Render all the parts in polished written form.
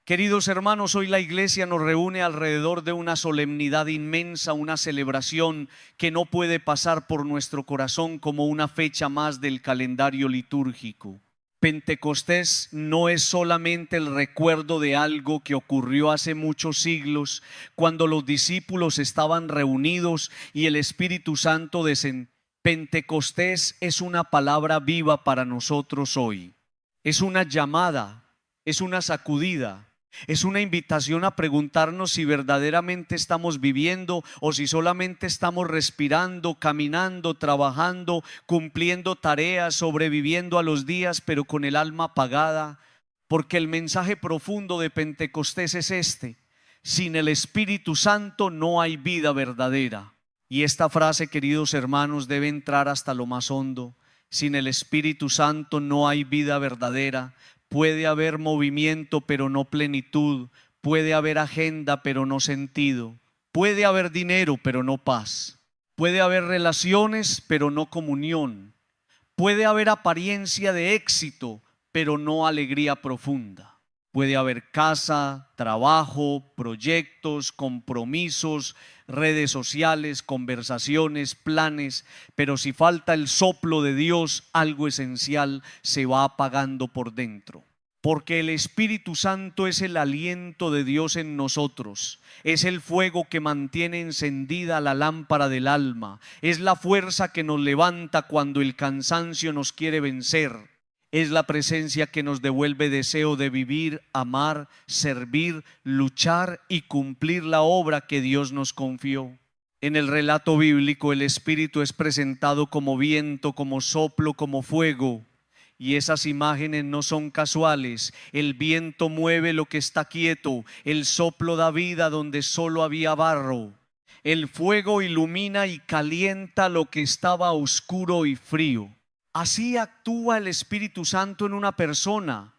Queridos hermanos, hoy la iglesia nos reúne alrededor de una solemnidad inmensa, una celebración que no puede pasar por nuestro corazón como una fecha más del calendario litúrgico. Pentecostés no es solamente el recuerdo de algo que ocurrió hace muchos siglos, cuando los discípulos estaban reunidos y el Espíritu Santo descendió. Pentecostés es una palabra viva para nosotros hoy. Es una llamada, es una sacudida. Es una invitación a preguntarnos si verdaderamente estamos viviendo o si solamente estamos respirando, caminando, trabajando, cumpliendo tareas, sobreviviendo a los días, pero con el alma apagada. Porque el mensaje profundo de Pentecostés es este: sin el Espíritu Santo no hay vida verdadera. Y esta frase, queridos hermanos, debe entrar hasta lo más hondo. Sin el Espíritu Santo no hay vida verdadera. Puede haber movimiento, pero no plenitud. Puede haber agenda, pero no sentido. Puede haber dinero, pero no paz. Puede haber relaciones, pero no comunión. Puede haber apariencia de éxito, pero no alegría profunda. Puede haber casa, trabajo, proyectos, compromisos, redes sociales, conversaciones, planes, pero si falta el soplo de Dios, algo esencial se va apagando por dentro. Porque el Espíritu Santo es el aliento de Dios en nosotros, es el fuego que mantiene encendida la lámpara del alma, es la fuerza que nos levanta cuando el cansancio nos quiere vencer. Es la presencia que nos devuelve deseo de vivir, amar, servir, luchar y cumplir la obra que Dios nos confió. En el relato bíblico el Espíritu es presentado como viento, como soplo, como fuego. Y esas imágenes no son casuales. El viento mueve lo que está quieto, el soplo da vida donde solo había barro. El fuego ilumina y calienta lo que estaba oscuro y frío. Así actúa el Espíritu Santo en una persona.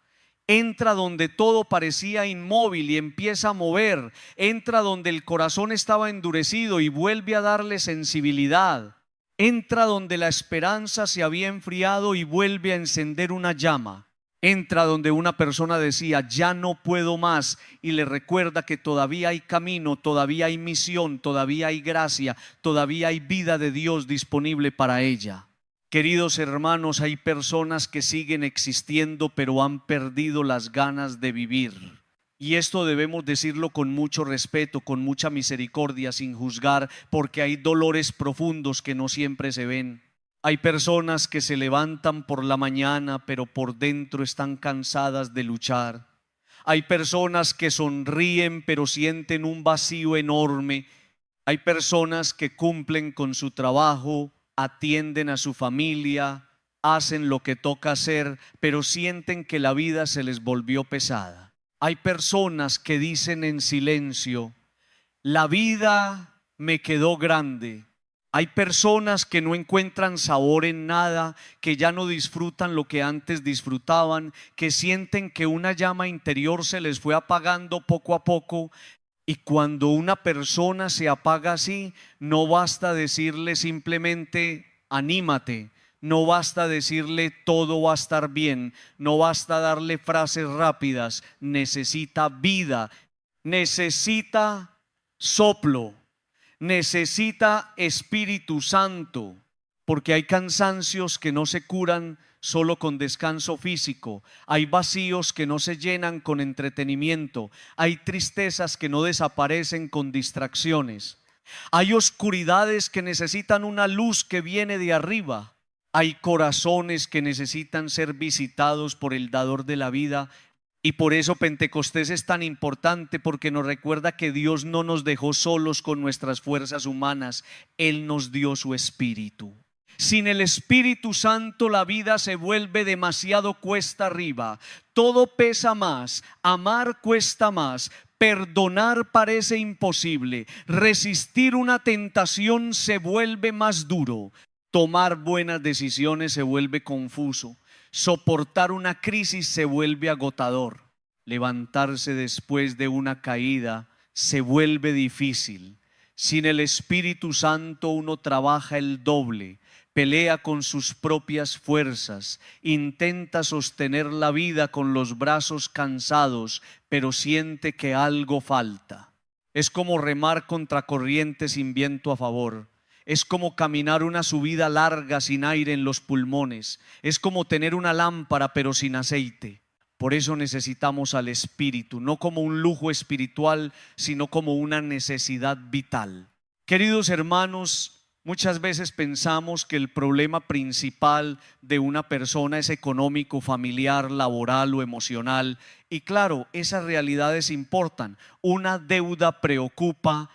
Entra donde todo parecía inmóvil y empieza a mover. Entra donde el corazón estaba endurecido y vuelve a darle sensibilidad. Entra donde la esperanza se había enfriado y vuelve a encender una llama. Entra donde una persona decía: ya no puedo más, y le recuerda que todavía hay camino, todavía hay misión, todavía hay gracia, todavía hay vida de Dios disponible para ella. Queridos hermanos, hay personas que siguen existiendo pero han perdido las ganas de vivir. Y esto debemos decirlo con mucho respeto, con mucha misericordia, sin juzgar, porque hay dolores profundos que no siempre se ven. Hay personas que se levantan por la mañana pero por dentro están cansadas de luchar. Hay personas que sonríen pero sienten un vacío enorme. Hay personas que cumplen con su trabajo, atienden a su familia, hacen lo que toca hacer, pero sienten que la vida se les volvió pesada. Hay personas que dicen en silencio: la vida me quedó grande. Hay personas que no encuentran sabor en nada, que ya no disfrutan lo que antes disfrutaban, que sienten que una llama interior se les fue apagando poco a poco. Y cuando una persona se apaga así, no basta decirle simplemente anímate, no basta decirle todo va a estar bien, no basta darle frases rápidas. Necesita vida, necesita soplo, necesita Espíritu Santo, porque hay cansancios que no se curan solo con descanso físico, hay vacíos que no se llenan con entretenimiento, hay tristezas que no desaparecen con distracciones, hay oscuridades que necesitan una luz que viene de arriba, hay corazones que necesitan ser visitados por el dador de la vida. Y por eso Pentecostés es tan importante, porque nos recuerda que Dios no nos dejó solos con nuestras fuerzas humanas, Él nos dio su Espíritu. Sin el Espíritu Santo la vida se vuelve demasiado cuesta arriba, todo pesa más, amar cuesta más, perdonar parece imposible, resistir una tentación se vuelve más duro, tomar buenas decisiones se vuelve confuso, soportar una crisis se vuelve agotador, levantarse después de una caída se vuelve difícil. Sin el Espíritu Santo uno trabaja el doble, pelea con sus propias fuerzas, intenta sostener la vida con los brazos cansados, pero siente que algo falta. Es como remar contra corriente sin viento a favor. Es como caminar una subida larga sin aire en los pulmones. Es como tener una lámpara pero sin aceite. Por eso necesitamos al Espíritu, no como un lujo espiritual, sino como una necesidad vital. Queridos hermanos, muchas veces pensamos que el problema principal de una persona es económico, familiar, laboral o emocional. Y claro, esas realidades importan. Una deuda preocupa,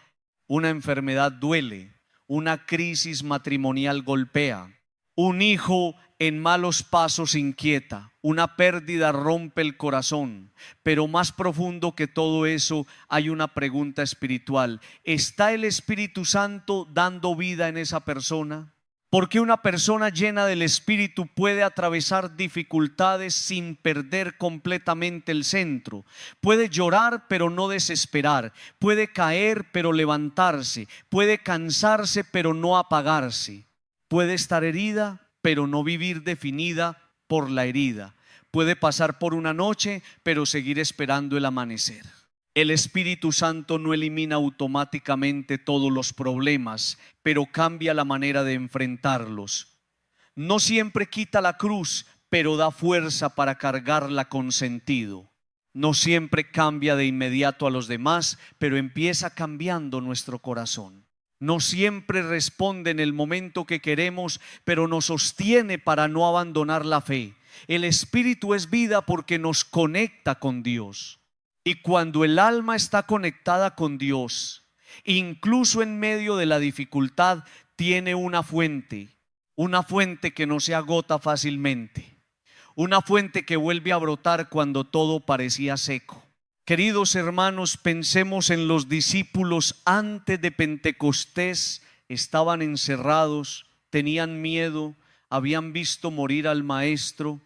una enfermedad duele, una crisis matrimonial golpea, un hijo en malos pasos inquieta, una pérdida rompe el corazón. Pero más profundo que todo eso hay una pregunta espiritual: ¿está el Espíritu Santo dando vida en esa persona? Porque una persona llena del Espíritu puede atravesar dificultades sin perder completamente el centro. Puede llorar pero no desesperar. Puede caer pero levantarse. Puede cansarse pero no apagarse. Puede estar herida pero no vivir definida por la herida. Puede pasar por una noche pero seguir esperando el amanecer. El Espíritu Santo no elimina automáticamente todos los problemas, pero cambia la manera de enfrentarlos. No siempre quita la cruz, pero da fuerza para cargarla con sentido. No siempre cambia de inmediato a los demás, pero empieza cambiando nuestro corazón. No siempre responde en el momento que queremos, pero nos sostiene para no abandonar la fe. El Espíritu es vida porque nos conecta con Dios. Y cuando el alma está conectada con Dios, incluso en medio de la dificultad, tiene una fuente que no se agota fácilmente, una fuente que vuelve a brotar cuando todo parecía seco. Queridos hermanos, pensemos en los discípulos antes de Pentecostés. Estaban encerrados, tenían miedo, habían visto morir al Maestro.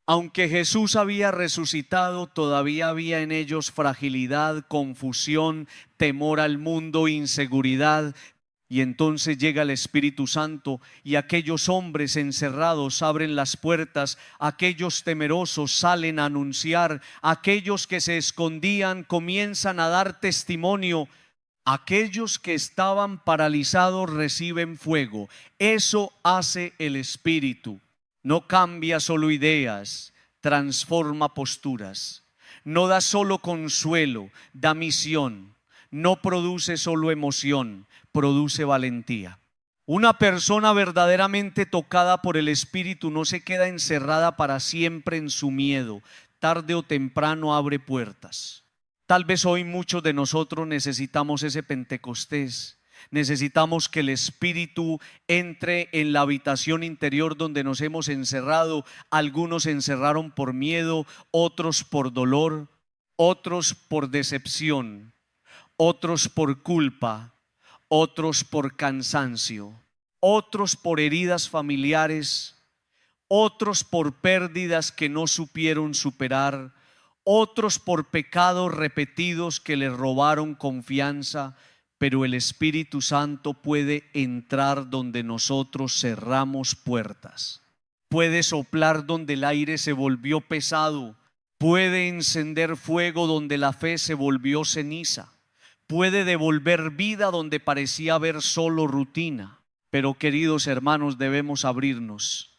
Aunque Jesús había resucitado, todavía había en ellos fragilidad, confusión, temor al mundo, inseguridad. Y entonces llega el Espíritu Santo y aquellos hombres encerrados abren las puertas, aquellos temerosos salen a anunciar, aquellos que se escondían comienzan a dar testimonio, aquellos que estaban paralizados reciben fuego. Eso hace el Espíritu. No cambia solo ideas, transforma posturas. No da solo consuelo, da misión. No produce solo emoción, produce valentía. Una persona verdaderamente tocada por el Espíritu no se queda encerrada para siempre en su miedo. Tarde o temprano abre puertas. Tal vez hoy muchos de nosotros necesitamos ese Pentecostés. Necesitamos que el Espíritu entre en la habitación interior donde nos hemos encerrado. Algunos se encerraron por miedo, otros por dolor, otros por decepción, otros por culpa, otros por cansancio, otros por heridas familiares, otros por pérdidas que no supieron superar, otros por pecados repetidos que les robaron confianza. Pero el Espíritu Santo puede entrar donde nosotros cerramos puertas. Puede soplar donde el aire se volvió pesado. Puede encender fuego donde la fe se volvió ceniza. Puede devolver vida donde parecía haber solo rutina. Pero queridos hermanos, debemos abrirnos.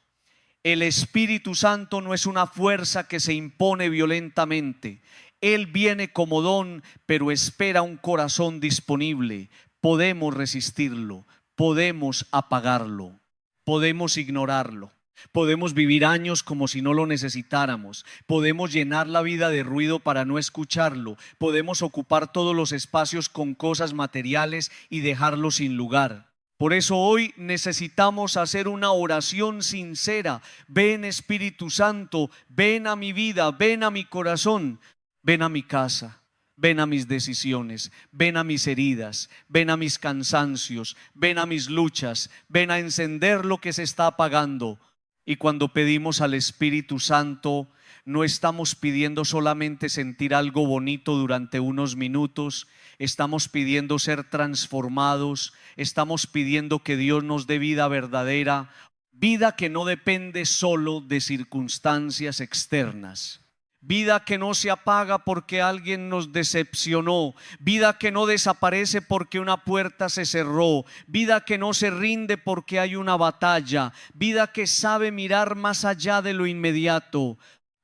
El Espíritu Santo no es una fuerza que se impone violentamente. Él viene como don, pero espera un corazón disponible. Podemos resistirlo, podemos apagarlo, podemos ignorarlo, podemos vivir años como si no lo necesitáramos, podemos llenar la vida de ruido para no escucharlo, podemos ocupar todos los espacios con cosas materiales y dejarlo sin lugar. Por eso hoy necesitamos hacer una oración sincera. Ven Espíritu Santo, ven a mi vida, ven a mi corazón. Ven a mi casa, ven a mis decisiones, ven a mis heridas, ven a mis cansancios, ven a mis luchas, ven a encender lo que se está apagando. Y cuando pedimos al Espíritu Santo, no estamos pidiendo solamente sentir algo bonito durante unos minutos, estamos pidiendo ser transformados, estamos pidiendo que Dios nos dé vida verdadera. Vida que no depende solo de circunstancias externas. Vida que no se apaga porque alguien nos decepcionó. Vida que no desaparece porque una puerta se cerró. Vida que no se rinde porque hay una batalla. Vida que sabe mirar más allá de lo inmediato.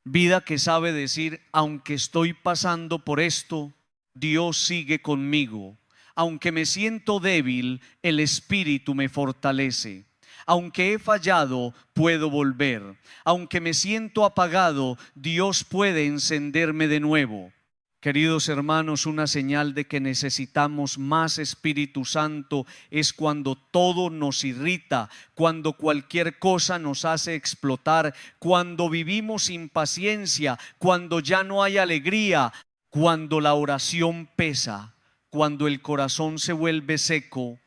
Vida que sabe decir, aunque estoy pasando por esto, Dios sigue conmigo. Aunque me siento débil, el Espíritu me fortalece. Aunque he fallado, puedo volver. Aunque me siento apagado, Dios puede encenderme de nuevo. Queridos hermanos, una señal de que necesitamos más Espíritu Santo es cuando todo nos irrita, cuando cualquier cosa nos hace explotar, cuando vivimos impaciencia, cuando ya no hay alegría, cuando la oración pesa, cuando el corazón se vuelve seco,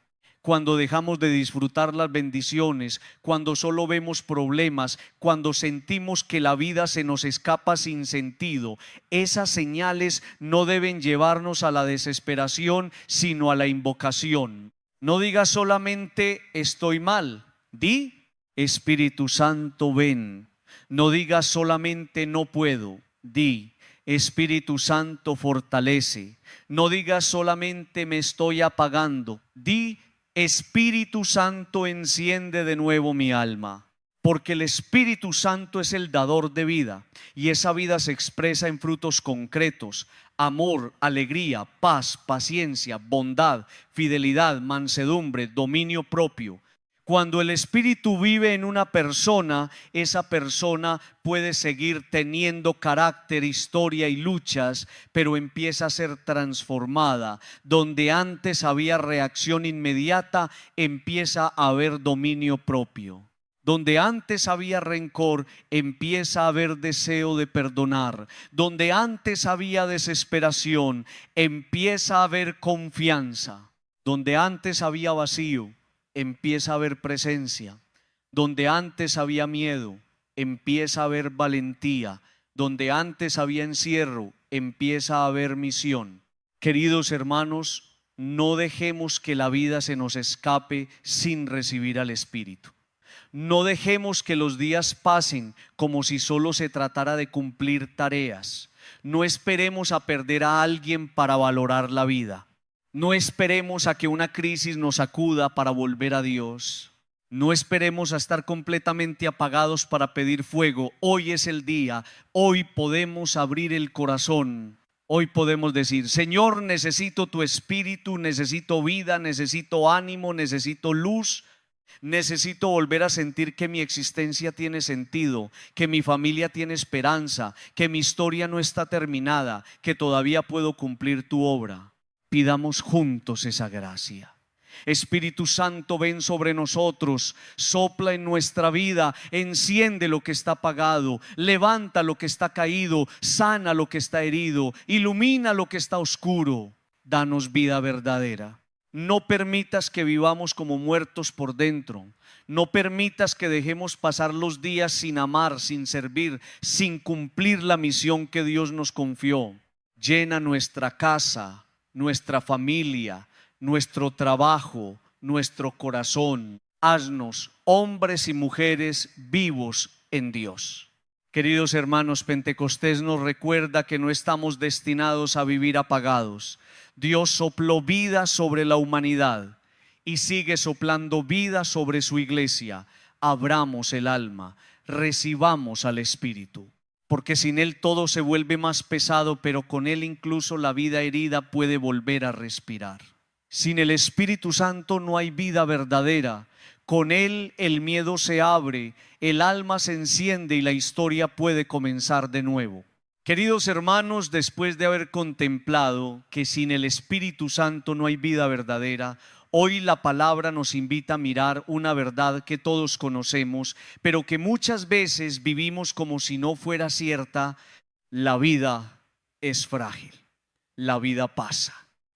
cuando dejamos de disfrutar las bendiciones, cuando solo vemos problemas, cuando sentimos que la vida se nos escapa sin sentido. Esas señales no deben llevarnos a la desesperación, sino a la invocación. No digas solamente estoy mal, di Espíritu Santo ven. No digas solamente no puedo, di Espíritu Santo fortalece. No digas solamente me estoy apagando, di Espíritu Santo enciende de nuevo mi alma, porque el Espíritu Santo es el dador de vida y esa vida se expresa en frutos concretos: amor, alegría, paz, paciencia, bondad, fidelidad, mansedumbre, dominio propio. Cuando el Espíritu vive en una persona, esa persona puede seguir teniendo carácter, historia y luchas, pero empieza a ser transformada. Donde antes había reacción inmediata, empieza a haber dominio propio. Donde antes había rencor, empieza a haber deseo de perdonar. Donde antes había desesperación, empieza a haber confianza. Donde antes había vacío, empieza a haber presencia. Donde antes había miedo, empieza a haber valentía. Donde antes había encierro, empieza a haber misión. Queridos hermanos, no dejemos que la vida se nos escape sin recibir al Espíritu. No dejemos que los días pasen como si solo se tratara de cumplir tareas. No esperemos a perder a alguien para valorar la vida. No esperemos a que una crisis nos sacuda para volver a Dios. No esperemos a estar completamente apagados para pedir fuego. Hoy es el día. Hoy podemos abrir el corazón. Hoy podemos decir: Señor, necesito tu Espíritu, necesito vida, necesito ánimo, necesito luz. Necesito volver a sentir que mi existencia tiene sentido, que mi familia tiene esperanza, que mi historia no está terminada, que todavía puedo cumplir tu obra. Pidamos juntos esa gracia. Espíritu Santo, ven sobre nosotros, sopla en nuestra vida, enciende lo que está apagado, levanta lo que está caído, sana lo que está herido, ilumina lo que está oscuro. Danos vida verdadera. No permitas que vivamos como muertos por dentro. No permitas que dejemos pasar los días sin amar, sin servir, sin cumplir la misión que Dios nos confió. Llena nuestra casa, nuestra familia, nuestro trabajo, nuestro corazón. Haznos hombres y mujeres vivos en Dios. Queridos hermanos, Pentecostés nos recuerda que no estamos destinados a vivir apagados. Dios sopló vida sobre la humanidad y sigue soplando vida sobre su iglesia. Abramos el alma, recibamos al Espíritu, porque sin Él todo se vuelve más pesado, pero con Él incluso la vida herida puede volver a respirar. Sin el Espíritu Santo no hay vida verdadera. Con Él el miedo se abre, el alma se enciende y la historia puede comenzar de nuevo. Queridos hermanos, después de haber contemplado que sin el Espíritu Santo no hay vida verdadera, hoy la palabra nos invita a mirar una verdad que todos conocemos, pero que muchas veces vivimos como si no fuera cierta. La vida es frágil, la vida pasa.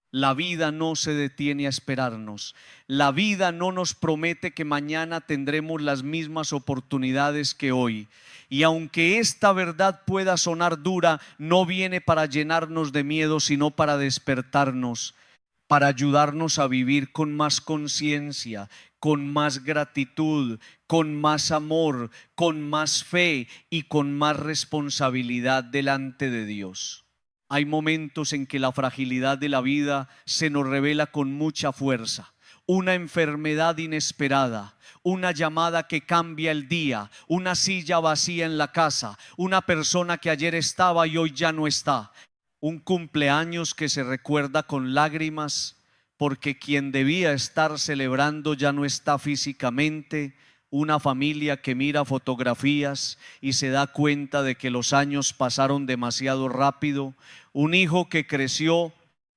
La vida no se detiene a esperarnos. La vida no nos promete que mañana tendremos las mismas oportunidades que hoy. Y aunque esta verdad pueda sonar dura, no viene para llenarnos de miedo, sino para despertarnos, para ayudarnos a vivir con más conciencia, con más gratitud, con más amor, con más fe y con más responsabilidad delante de Dios. Hay momentos en que la fragilidad de la vida se nos revela con mucha fuerza. Una enfermedad inesperada, una llamada que cambia el día, una silla vacía en la casa, una persona que ayer estaba y hoy ya no está, un cumpleaños que se recuerda con lágrimas porque quien debía estar celebrando ya no está físicamente, una familia que mira fotografías y se da cuenta de que los años pasaron demasiado rápido, un hijo que creció,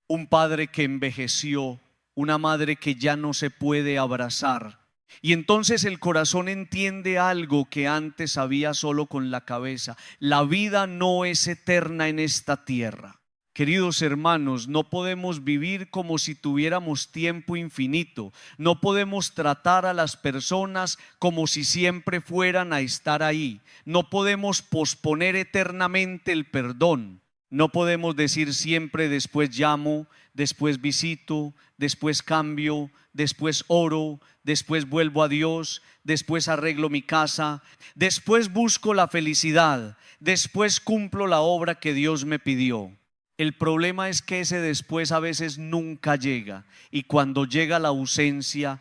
un padre que envejeció, una madre que ya no se puede abrazar. Y entonces el corazón entiende algo que antes sabía solo con la cabeza: la vida no es eterna en esta tierra. Queridos hermanos, no podemos vivir como si tuviéramos tiempo infinito. No podemos tratar a las personas como si siempre fueran a estar ahí. No podemos posponer eternamente el perdón. No podemos decir siempre: después llamo, después visito, después cambio, después oro, después vuelvo a Dios, después arreglo mi casa, después busco la felicidad, después cumplo la obra que Dios me pidió. El problema es que ese después a veces nunca llega, y cuando llega la ausencia,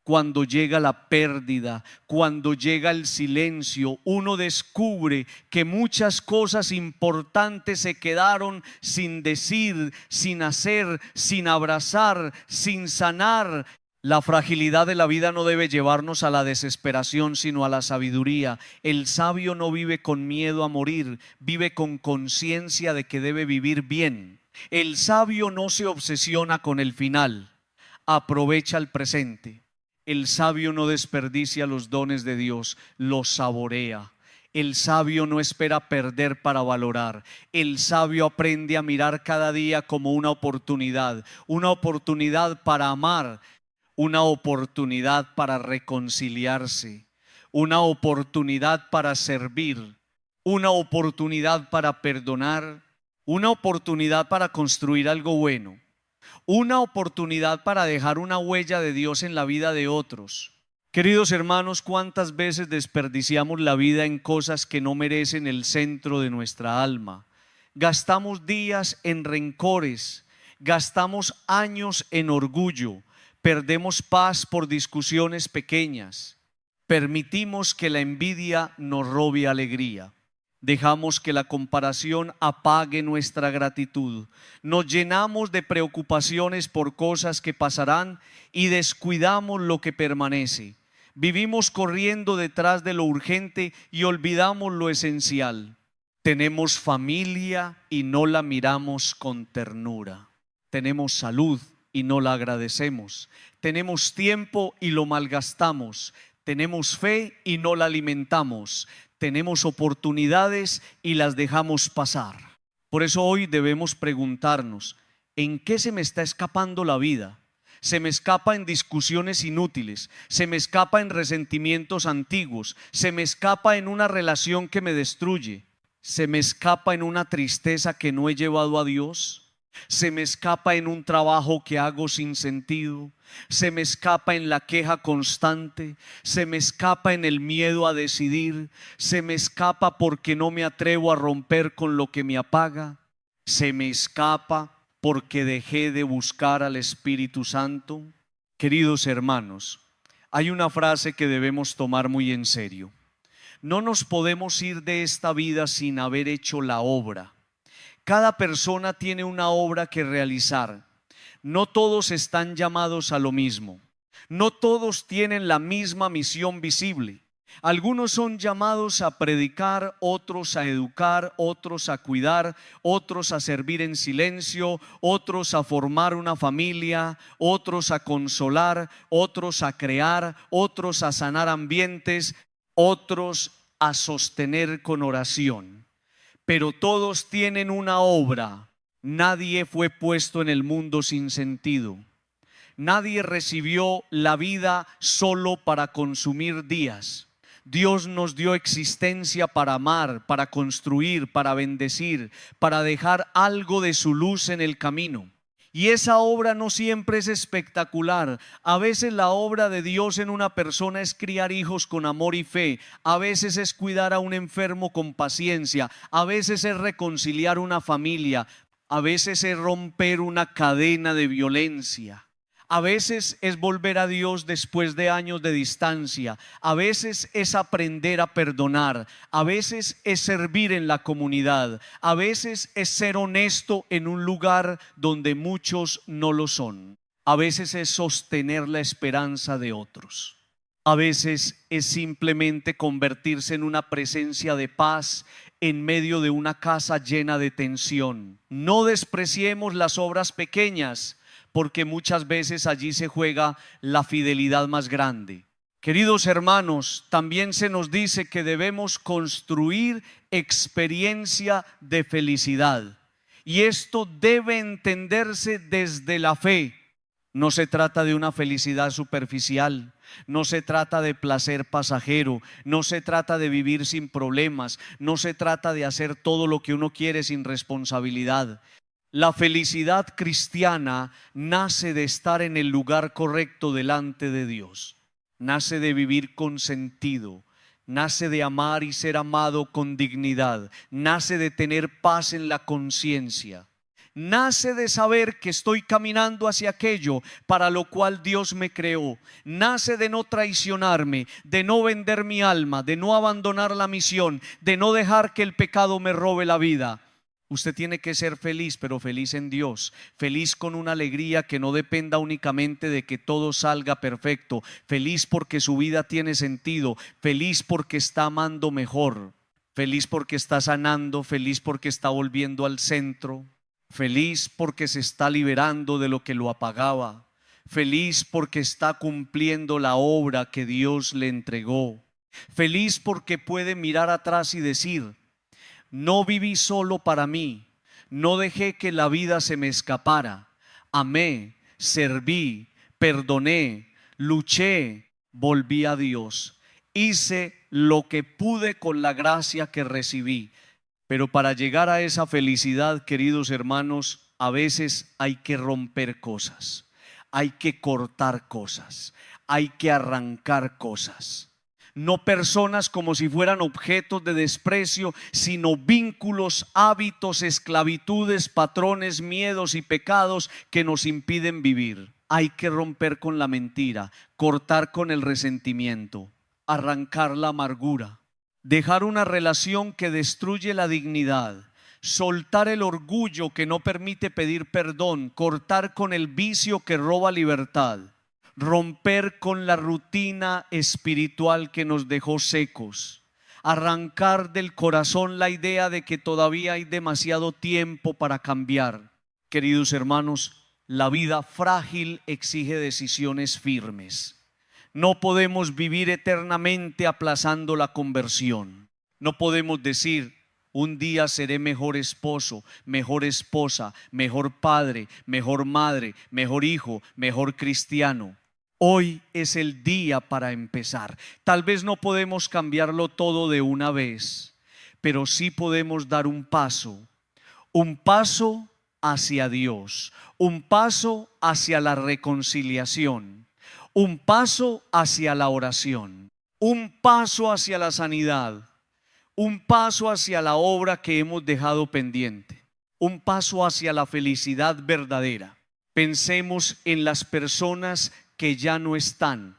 cuando llega la pérdida, cuando llega el silencio, uno descubre que muchas cosas importantes se quedaron sin decir, sin hacer, sin abrazar, sin sanar. La fragilidad de la vida no debe llevarnos a la desesperación, sino a la sabiduría. El sabio no vive con miedo a morir, vive con conciencia de que debe vivir bien. El sabio no se obsesiona con el final, aprovecha el presente. El sabio no desperdicia los dones de Dios, los saborea. El sabio no espera perder para valorar. El sabio aprende a mirar cada día como una oportunidad para amar, una oportunidad para reconciliarse, una oportunidad para servir, una oportunidad para perdonar, una oportunidad para construir algo bueno, una oportunidad para dejar una huella de Dios en la vida de otros. Queridos hermanos, ¿cuántas veces desperdiciamos la vida en cosas que no merecen el centro de nuestra alma? Gastamos días en rencores, gastamos años en orgullo, perdemos paz por discusiones pequeñas, permitimos que la envidia nos robe alegría, dejamos que la comparación apague nuestra gratitud, nos llenamos de preocupaciones por cosas que pasarán y descuidamos lo que permanece. Vivimos corriendo detrás de lo urgente y olvidamos lo esencial. Tenemos familia y no la miramos con ternura. Tenemos salud y no la agradecemos. Tenemos tiempo y lo malgastamos. Tenemos fe y no la alimentamos. Tenemos oportunidades y las dejamos pasar. Por eso hoy debemos preguntarnos: ¿en qué se me está escapando la vida? Se me escapa en discusiones inútiles, se me escapa en resentimientos antiguos, se me escapa en una relación que me destruye, se me escapa en una tristeza que no he llevado a Dios. Se me escapa en un trabajo que hago sin sentido, se me escapa en la queja constante, se me escapa en el miedo a decidir, se me escapa porque no me atrevo a romper con lo que me apaga, se me escapa porque dejé de buscar al Espíritu Santo. Queridos hermanos, hay una frase que debemos tomar muy en serio: no nos podemos ir de esta vida sin haber hecho la obra. Cada persona tiene una obra que realizar. No todos están llamados a lo mismo. No todos tienen la misma misión visible. Algunos son llamados a predicar, otros a educar, otros a cuidar, otros a servir en silencio, otros a formar una familia, otros a consolar, otros a crear, otros a sanar ambientes, otros a sostener con oración. Pero todos tienen una obra. Nadie fue puesto en el mundo sin sentido. Nadie recibió la vida solo para consumir días. Dios nos dio existencia para amar, para construir, para bendecir, para dejar algo de su luz en el camino. Y esa obra no siempre es espectacular. A veces la obra de Dios en una persona es criar hijos con amor y fe. A veces es cuidar a un enfermo con paciencia. A veces es reconciliar una familia. A veces es romper una cadena de violencia. A veces es volver a Dios después de años de distancia. A veces es aprender a perdonar. A veces es servir en la comunidad. A veces es ser honesto en un lugar donde muchos no lo son. A veces es sostener la esperanza de otros. A veces es simplemente convertirse en una presencia de paz en medio de una casa llena de tensión. No despreciemos las obras pequeñas, porque muchas veces allí se juega la fidelidad más grande. Queridos hermanos, también se nos dice que debemos construir experiencia de felicidad. Y esto debe entenderse desde la fe. No se trata de una felicidad superficial, no se trata de placer pasajero, no se trata de vivir sin problemas, no se trata de hacer todo lo que uno quiere sin responsabilidad. La felicidad cristiana nace de estar en el lugar correcto delante de Dios. Nace de vivir con sentido. Nace de amar y ser amado con dignidad. Nace de tener paz en la conciencia. Nace de saber que estoy caminando hacia aquello para lo cual Dios me creó. Nace de no traicionarme, de no vender mi alma, de no abandonar la misión, de no dejar que el pecado me robe la vida. Usted tiene que ser feliz, pero feliz en Dios, feliz con una alegría que no dependa únicamente de que todo salga perfecto, feliz porque su vida tiene sentido, feliz porque está amando mejor, feliz porque está sanando, feliz porque está volviendo al centro, feliz porque se está liberando de lo que lo apagaba, feliz porque está cumpliendo la obra que Dios le entregó, feliz porque puede mirar atrás y decir: no viví solo para mí, no dejé que la vida se me escapara. Amé, serví, perdoné, luché, volví a Dios. Hice lo que pude con la gracia que recibí. Pero para llegar a esa felicidad, queridos hermanos, a veces hay que romper cosas, hay que cortar cosas, hay que arrancar cosas. No personas como si fueran objetos de desprecio, sino vínculos, hábitos, esclavitudes, patrones, miedos y pecados que nos impiden vivir. Hay que romper con la mentira, cortar con el resentimiento, arrancar la amargura, dejar una relación que destruye la dignidad, soltar el orgullo que no permite pedir perdón, cortar con el vicio que roba libertad, romper con la rutina espiritual que nos dejó secos, arrancar del corazón la idea de que todavía hay demasiado tiempo para cambiar. Queridos hermanos, la vida frágil exige decisiones firmes. No podemos vivir eternamente aplazando la conversión. No podemos decir: un día seré mejor esposo, mejor esposa, mejor padre, mejor madre, mejor hijo, mejor cristiano. Hoy es el día para empezar. Tal vez no podemos cambiarlo todo de una vez, pero sí podemos dar un paso hacia Dios, un paso hacia la reconciliación, un paso hacia la oración, un paso hacia la sanidad, un paso hacia la obra que hemos dejado pendiente, un paso hacia la felicidad verdadera. Pensemos en las personas que ya no están,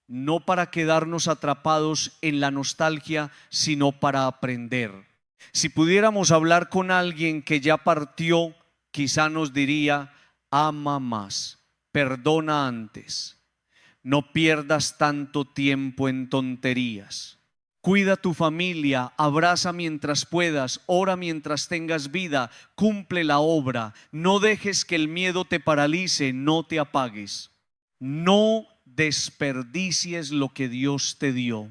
no para quedarnos atrapados en la nostalgia, sino para aprender. Si pudiéramos hablar con alguien que ya partió, quizá nos diría: ama más, perdona antes, no pierdas tanto tiempo en tonterías. Cuida tu familia, abraza mientras puedas, ora mientras tengas vida, cumple la obra. No dejes que el miedo te paralice, no te apagues. No desperdicies lo que Dios te dio.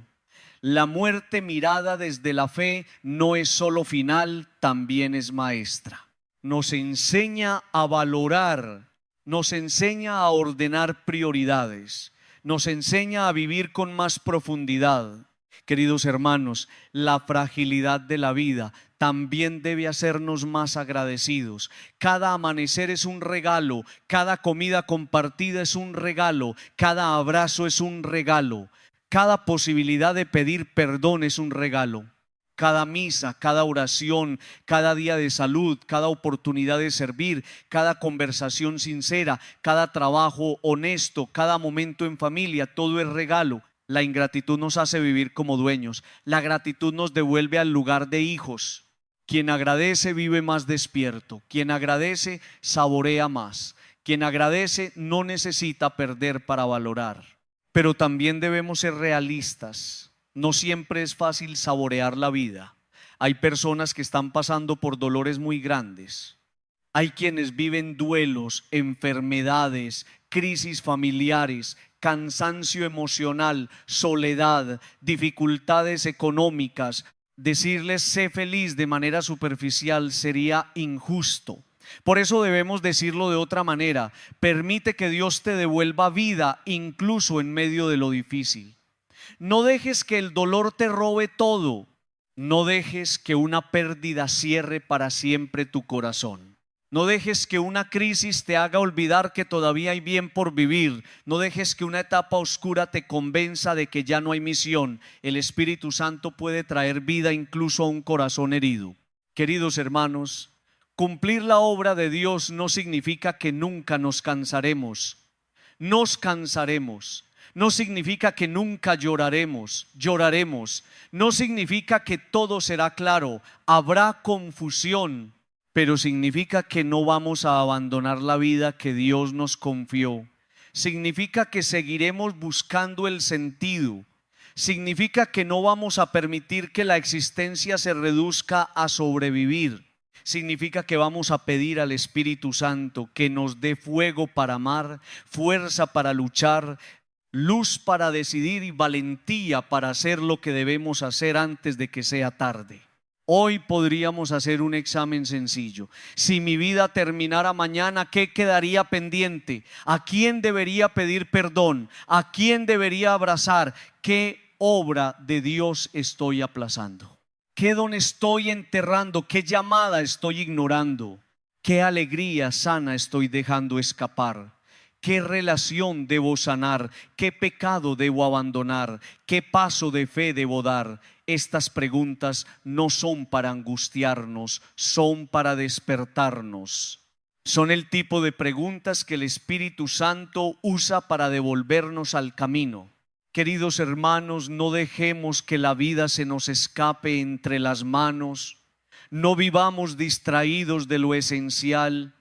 La muerte mirada desde la fe no es solo final, también es maestra. Nos enseña a valorar, nos enseña a ordenar prioridades, nos enseña a vivir con más profundidad. Queridos hermanos, la fragilidad de la vida también debe hacernos más agradecidos. Cada amanecer es un regalo, cada comida compartida es un regalo, cada abrazo es un regalo, cada posibilidad de pedir perdón es un regalo. Cada misa, cada oración, cada día de salud, cada oportunidad de servir, cada conversación sincera, cada trabajo honesto, cada momento en familia, todo es regalo. La ingratitud nos hace vivir como dueños. La gratitud nos devuelve al lugar de hijos. Quien agradece vive más despierto. Quien agradece saborea más. Quien agradece no necesita perder para valorar. Pero también debemos ser realistas. No siempre es fácil saborear la vida. Hay personas que están pasando por dolores muy grandes. Hay quienes viven duelos, enfermedades, crisis familiares, cansancio emocional, soledad, dificultades económicas. Decirles sé feliz de manera superficial sería injusto. Por eso debemos decirlo de otra manera: permite que Dios te devuelva vida incluso en medio de lo difícil. No dejes que el dolor te robe todo. No dejes que una pérdida cierre para siempre tu corazón. No dejes que una crisis te haga olvidar que todavía hay bien por vivir. No dejes que una etapa oscura te convenza de que ya no hay misión. El Espíritu Santo puede traer vida incluso a un corazón herido. Queridos hermanos, cumplir la obra de Dios no significa que nunca nos cansaremos. Nos cansaremos. No significa que nunca lloraremos. No significa que todo será claro. Habrá confusión. Pero significa que no vamos a abandonar la vida que Dios nos confió. Significa que seguiremos buscando el sentido. Significa que no vamos a permitir que la existencia se reduzca a sobrevivir. Significa que vamos a pedir al Espíritu Santo que nos dé fuego para amar, fuerza para luchar, luz para decidir y valentía para hacer lo que debemos hacer antes de que sea tarde. Hoy podríamos hacer un examen sencillo. Si mi vida terminara mañana, ¿qué quedaría pendiente? ¿A quién debería pedir perdón? ¿A quién debería abrazar? ¿Qué obra de Dios estoy aplazando? ¿Qué don estoy enterrando? ¿Qué llamada estoy ignorando? ¿Qué alegría sana estoy dejando escapar? ¿Qué relación debo sanar? ¿Qué pecado debo abandonar? ¿Qué paso de fe debo dar? Estas preguntas no son para angustiarnos, son para despertarnos. Son el tipo de preguntas que el Espíritu Santo usa para devolvernos al camino. Queridos hermanos, no dejemos que la vida se nos escape entre las manos. No vivamos distraídos de lo esencial.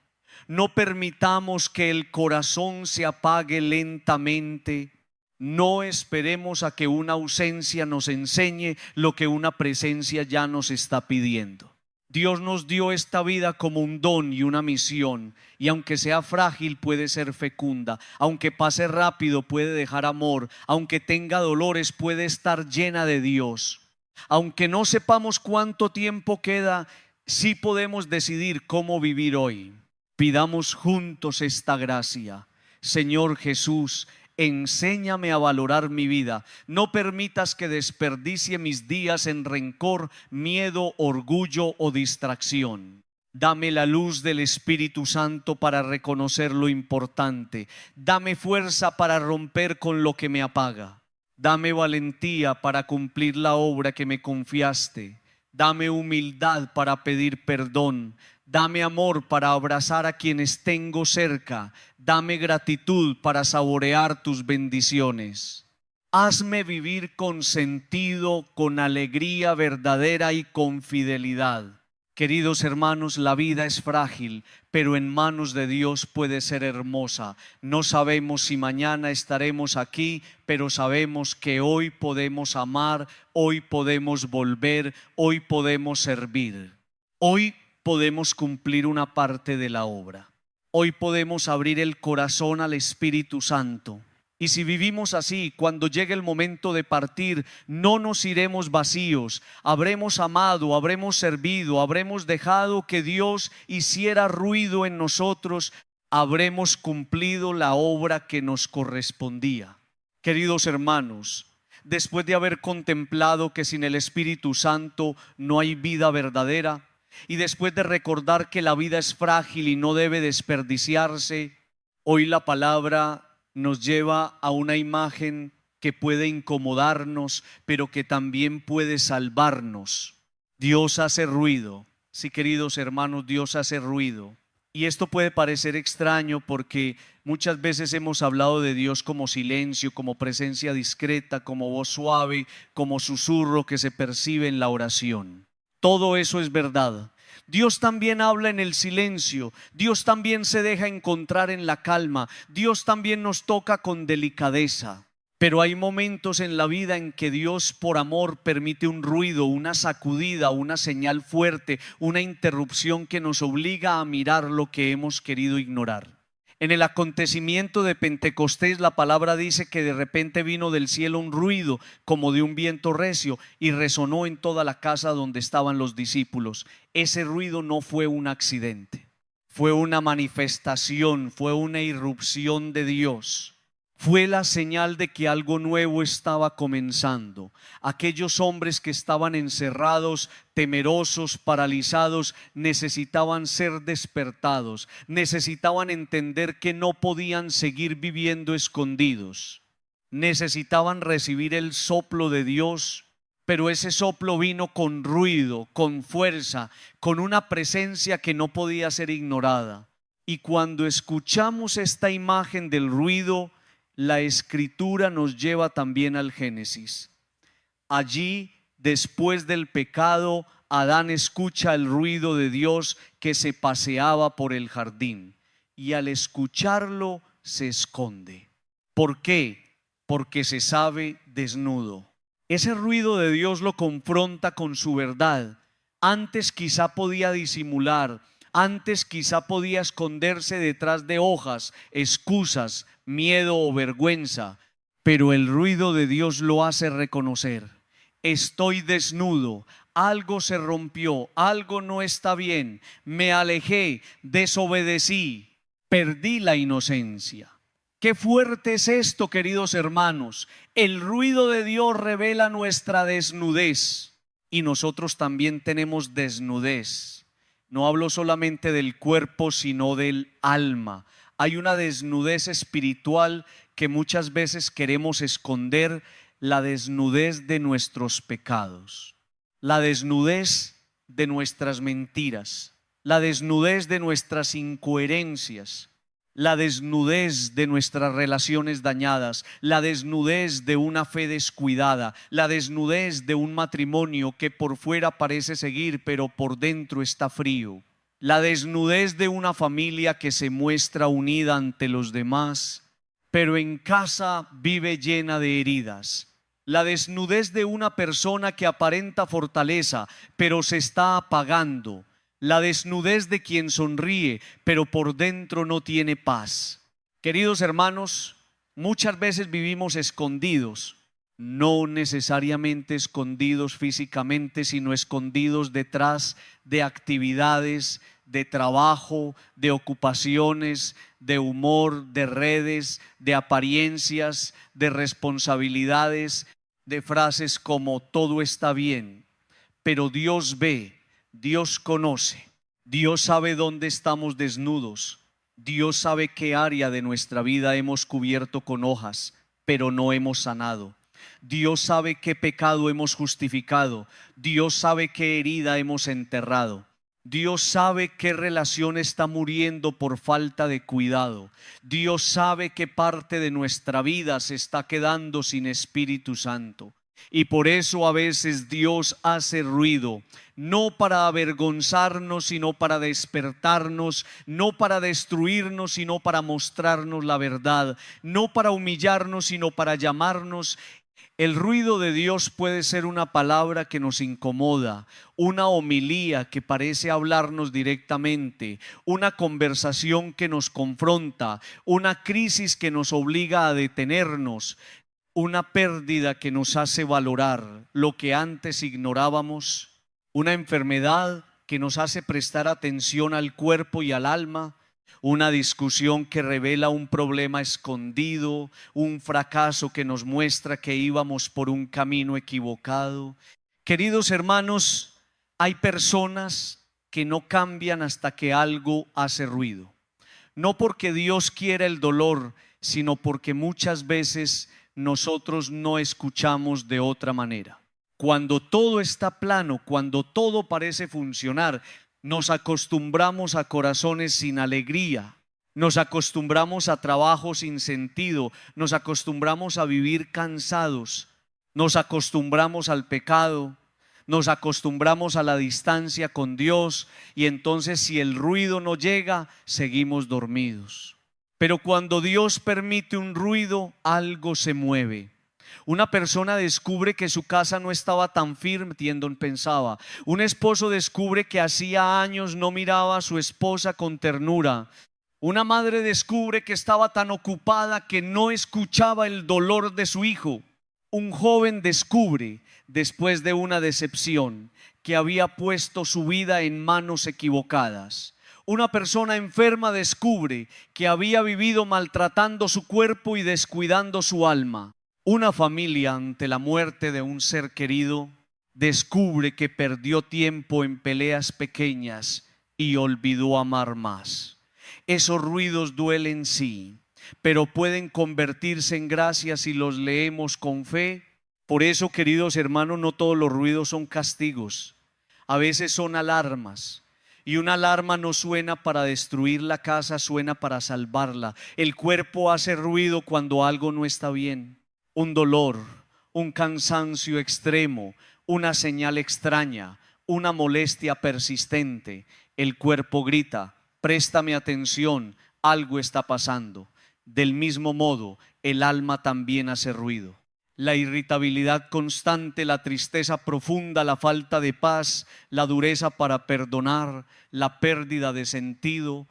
No permitamos que el corazón se apague lentamente. No esperemos a que una ausencia nos enseñe lo que una presencia ya nos está pidiendo. Dios nos dio esta vida como un don y una misión, y aunque sea frágil puede ser fecunda, aunque pase rápido puede dejar amor, aunque tenga dolores puede estar llena de Dios. Aunque no sepamos cuánto tiempo queda, sí podemos decidir cómo vivir hoy. Pidamos juntos esta gracia. Señor Jesús, enséñame a valorar mi vida. No permitas que desperdicie mis días en rencor, miedo, orgullo o distracción. Dame la luz del Espíritu Santo para reconocer lo importante. Dame fuerza para romper con lo que me apaga. Dame valentía para cumplir la obra que me confiaste. Dame humildad para pedir perdón. Dame amor para abrazar a quienes tengo cerca. Dame gratitud para saborear tus bendiciones. Hazme vivir con sentido, con alegría verdadera y con fidelidad. Queridos hermanos, la vida es frágil, pero en manos de Dios puede ser hermosa. No sabemos si mañana estaremos aquí, pero sabemos que hoy podemos amar, hoy podemos volver, hoy podemos servir. Hoy podemos cumplir una parte de la obra. Hoy podemos abrir el corazón al Espíritu Santo. Y si vivimos así, cuando llegue el momento de partir, no nos iremos vacíos. Habremos amado, habremos servido, habremos dejado que Dios hiciera ruido en nosotros. Habremos cumplido la obra que nos correspondía. Queridos hermanos, después de haber contemplado que sin el Espíritu Santo no hay vida verdadera, y después de recordar que la vida es frágil y no debe desperdiciarse, hoy la palabra nos lleva a una imagen que puede incomodarnos, pero que también puede salvarnos. Dios hace ruido. Sí, queridos hermanos, Dios hace ruido. Y esto puede parecer extraño porque muchas veces hemos hablado de Dios como silencio, como presencia discreta, como voz suave, como susurro que se percibe en la oración. Todo eso es verdad. Dios también habla en el silencio, Dios también se deja encontrar en la calma, Dios también nos toca con delicadeza. Pero hay momentos en la vida en que Dios por amor permite un ruido, una sacudida, una señal fuerte, una interrupción que nos obliga a mirar lo que hemos querido ignorar. En el acontecimiento de Pentecostés la palabra dice que de repente vino del cielo un ruido como de un viento recio y resonó en toda la casa donde estaban los discípulos. Ese ruido no fue un accidente, fue una manifestación, fue una irrupción de Dios. Fue la señal de que algo nuevo estaba comenzando. Aquellos hombres que estaban encerrados, temerosos, paralizados, necesitaban ser despertados, necesitaban entender que no podían seguir viviendo escondidos. Necesitaban recibir el soplo de Dios, pero ese soplo vino con ruido, con fuerza, con una presencia que no podía ser ignorada. Y cuando escuchamos esta imagen del ruido, la Escritura nos lleva también al Génesis. Allí, después del pecado, Adán escucha el ruido de Dios que se paseaba por el jardín y al escucharlo se esconde. ¿Por qué? Porque se sabe desnudo. Ese ruido de Dios lo confronta con su verdad. Antes quizá podía disimular, antes quizá podía esconderse detrás de hojas, excusas, miedo o vergüenza, pero el ruido de Dios lo hace reconocer. Estoy desnudo, algo se rompió, algo no está bien, me alejé, desobedecí, perdí la inocencia. Qué fuerte es esto, queridos hermanos. El ruido de Dios revela nuestra desnudez y nosotros también tenemos desnudez. No hablo solamente del cuerpo, sino del alma. Hay una desnudez espiritual que muchas veces queremos esconder, la desnudez de nuestros pecados, la desnudez de nuestras mentiras, la desnudez de nuestras incoherencias, la desnudez de nuestras relaciones dañadas, la desnudez de una fe descuidada, la desnudez de un matrimonio que por fuera parece seguir pero por dentro está frío, la desnudez de una familia que se muestra unida ante los demás pero en casa vive llena de heridas, la desnudez de una persona que aparenta fortaleza pero se está apagando, la desnudez de quien sonríe, pero por dentro no tiene paz. Queridos hermanos, muchas veces vivimos escondidos, no necesariamente escondidos físicamente, sino escondidos detrás de actividades, de trabajo, de ocupaciones, de humor, de redes, de apariencias, de responsabilidades, de frases como todo está bien, pero Dios ve. Dios conoce, Dios sabe dónde estamos desnudos, Dios sabe qué área de nuestra vida hemos cubierto con hojas, pero no hemos sanado. Dios sabe qué pecado hemos justificado, Dios sabe qué herida hemos enterrado. Dios sabe qué relación está muriendo por falta de cuidado. Dios sabe qué parte de nuestra vida se está quedando sin Espíritu Santo. Y por eso a veces Dios hace ruido, no para avergonzarnos, sino para despertarnos, no para destruirnos, sino para mostrarnos la verdad, no para humillarnos, sino para llamarnos. El ruido de Dios puede ser una palabra que nos incomoda, una homilía que parece hablarnos directamente, una conversación que nos confronta, una crisis que nos obliga a detenernos, una pérdida que nos hace valorar lo que antes ignorábamos, una enfermedad que nos hace prestar atención al cuerpo y al alma, una discusión que revela un problema escondido, un fracaso que nos muestra que íbamos por un camino equivocado. Queridos hermanos, hay personas que no cambian hasta que algo hace ruido. No porque Dios quiera el dolor, sino porque muchas veces nosotros no escuchamos de otra manera. Cuando todo está plano, cuando todo parece funcionar, nos acostumbramos a corazones sin alegría, nos acostumbramos a trabajo sin sentido, nos acostumbramos a vivir cansados, nos acostumbramos al pecado, nos acostumbramos a la distancia con Dios, y entonces si el ruido no llega, seguimos dormidos. Pero cuando Dios permite un ruido, algo se mueve. Una persona descubre que su casa no estaba tan firme, Tiendon pensaba. Un esposo descubre que hacía años no miraba a su esposa con ternura. Una madre descubre que estaba tan ocupada que no escuchaba el dolor de su hijo. Un joven descubre, después de una decepción, que había puesto su vida en manos equivocadas. Una persona enferma descubre que había vivido maltratando su cuerpo y descuidando su alma. Una familia, ante la muerte de un ser querido, descubre que perdió tiempo en peleas pequeñas y olvidó amar más. Esos ruidos duelen, sí, pero pueden convertirse en gracia si los leemos con fe. Por eso, queridos hermanos, no todos los ruidos son castigos. A veces son alarmas. Y una alarma no suena para destruir la casa, suena para salvarla. El cuerpo hace ruido cuando algo no está bien. Un dolor, un cansancio extremo, una señal extraña, una molestia persistente. El cuerpo grita: préstame atención, algo está pasando. Del mismo modo, el alma también hace ruido. La irritabilidad constante, la tristeza profunda, la falta de paz, la dureza para perdonar, la pérdida de sentido,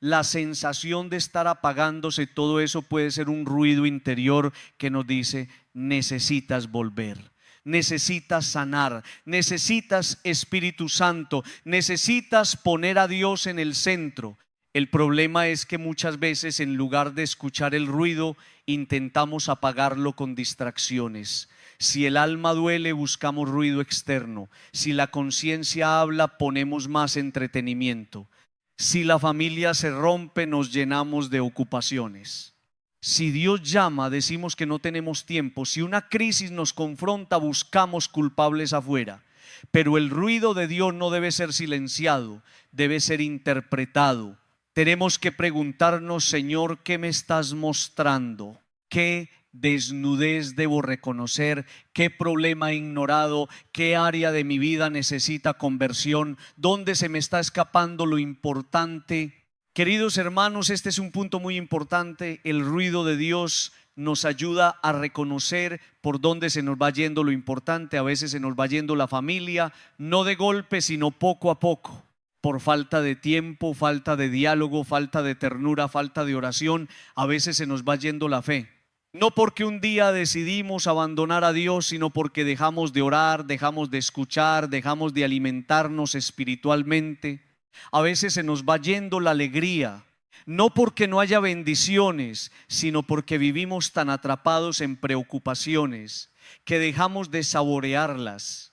la sensación de estar apagándose, todo eso puede ser un ruido interior que nos dice: necesitas volver, necesitas sanar, necesitas Espíritu Santo, necesitas poner a Dios en el centro. El problema es que muchas veces, en lugar de escuchar el ruido, intentamos apagarlo con distracciones. Si el alma duele, buscamos ruido externo. Si la conciencia habla, ponemos más entretenimiento. Si la familia se rompe, nos llenamos de ocupaciones. Si Dios llama, decimos que no tenemos tiempo. Si una crisis nos confronta, buscamos culpables afuera. Pero el ruido de Dios no debe ser silenciado, debe ser interpretado. Tenemos que preguntarnos: Señor, ¿qué me estás mostrando? ¿Qué desnudez debo reconocer? ¿Qué problema he ignorado? ¿Qué área de mi vida necesita conversión? ¿Dónde se me está escapando lo importante? Queridos hermanos, este es un punto muy importante. El ruido de Dios nos ayuda a reconocer por dónde se nos va yendo lo importante. A veces se nos va yendo la familia, no de golpe, sino poco a poco. Por falta de tiempo, falta de diálogo, falta de ternura, falta de oración, a veces se nos va yendo la fe. No porque un día decidimos abandonar a Dios, sino porque dejamos de orar, dejamos de escuchar, dejamos de alimentarnos espiritualmente. A veces se nos va yendo la alegría, no porque no haya bendiciones, sino porque vivimos tan atrapados en preocupaciones que dejamos de saborearlas.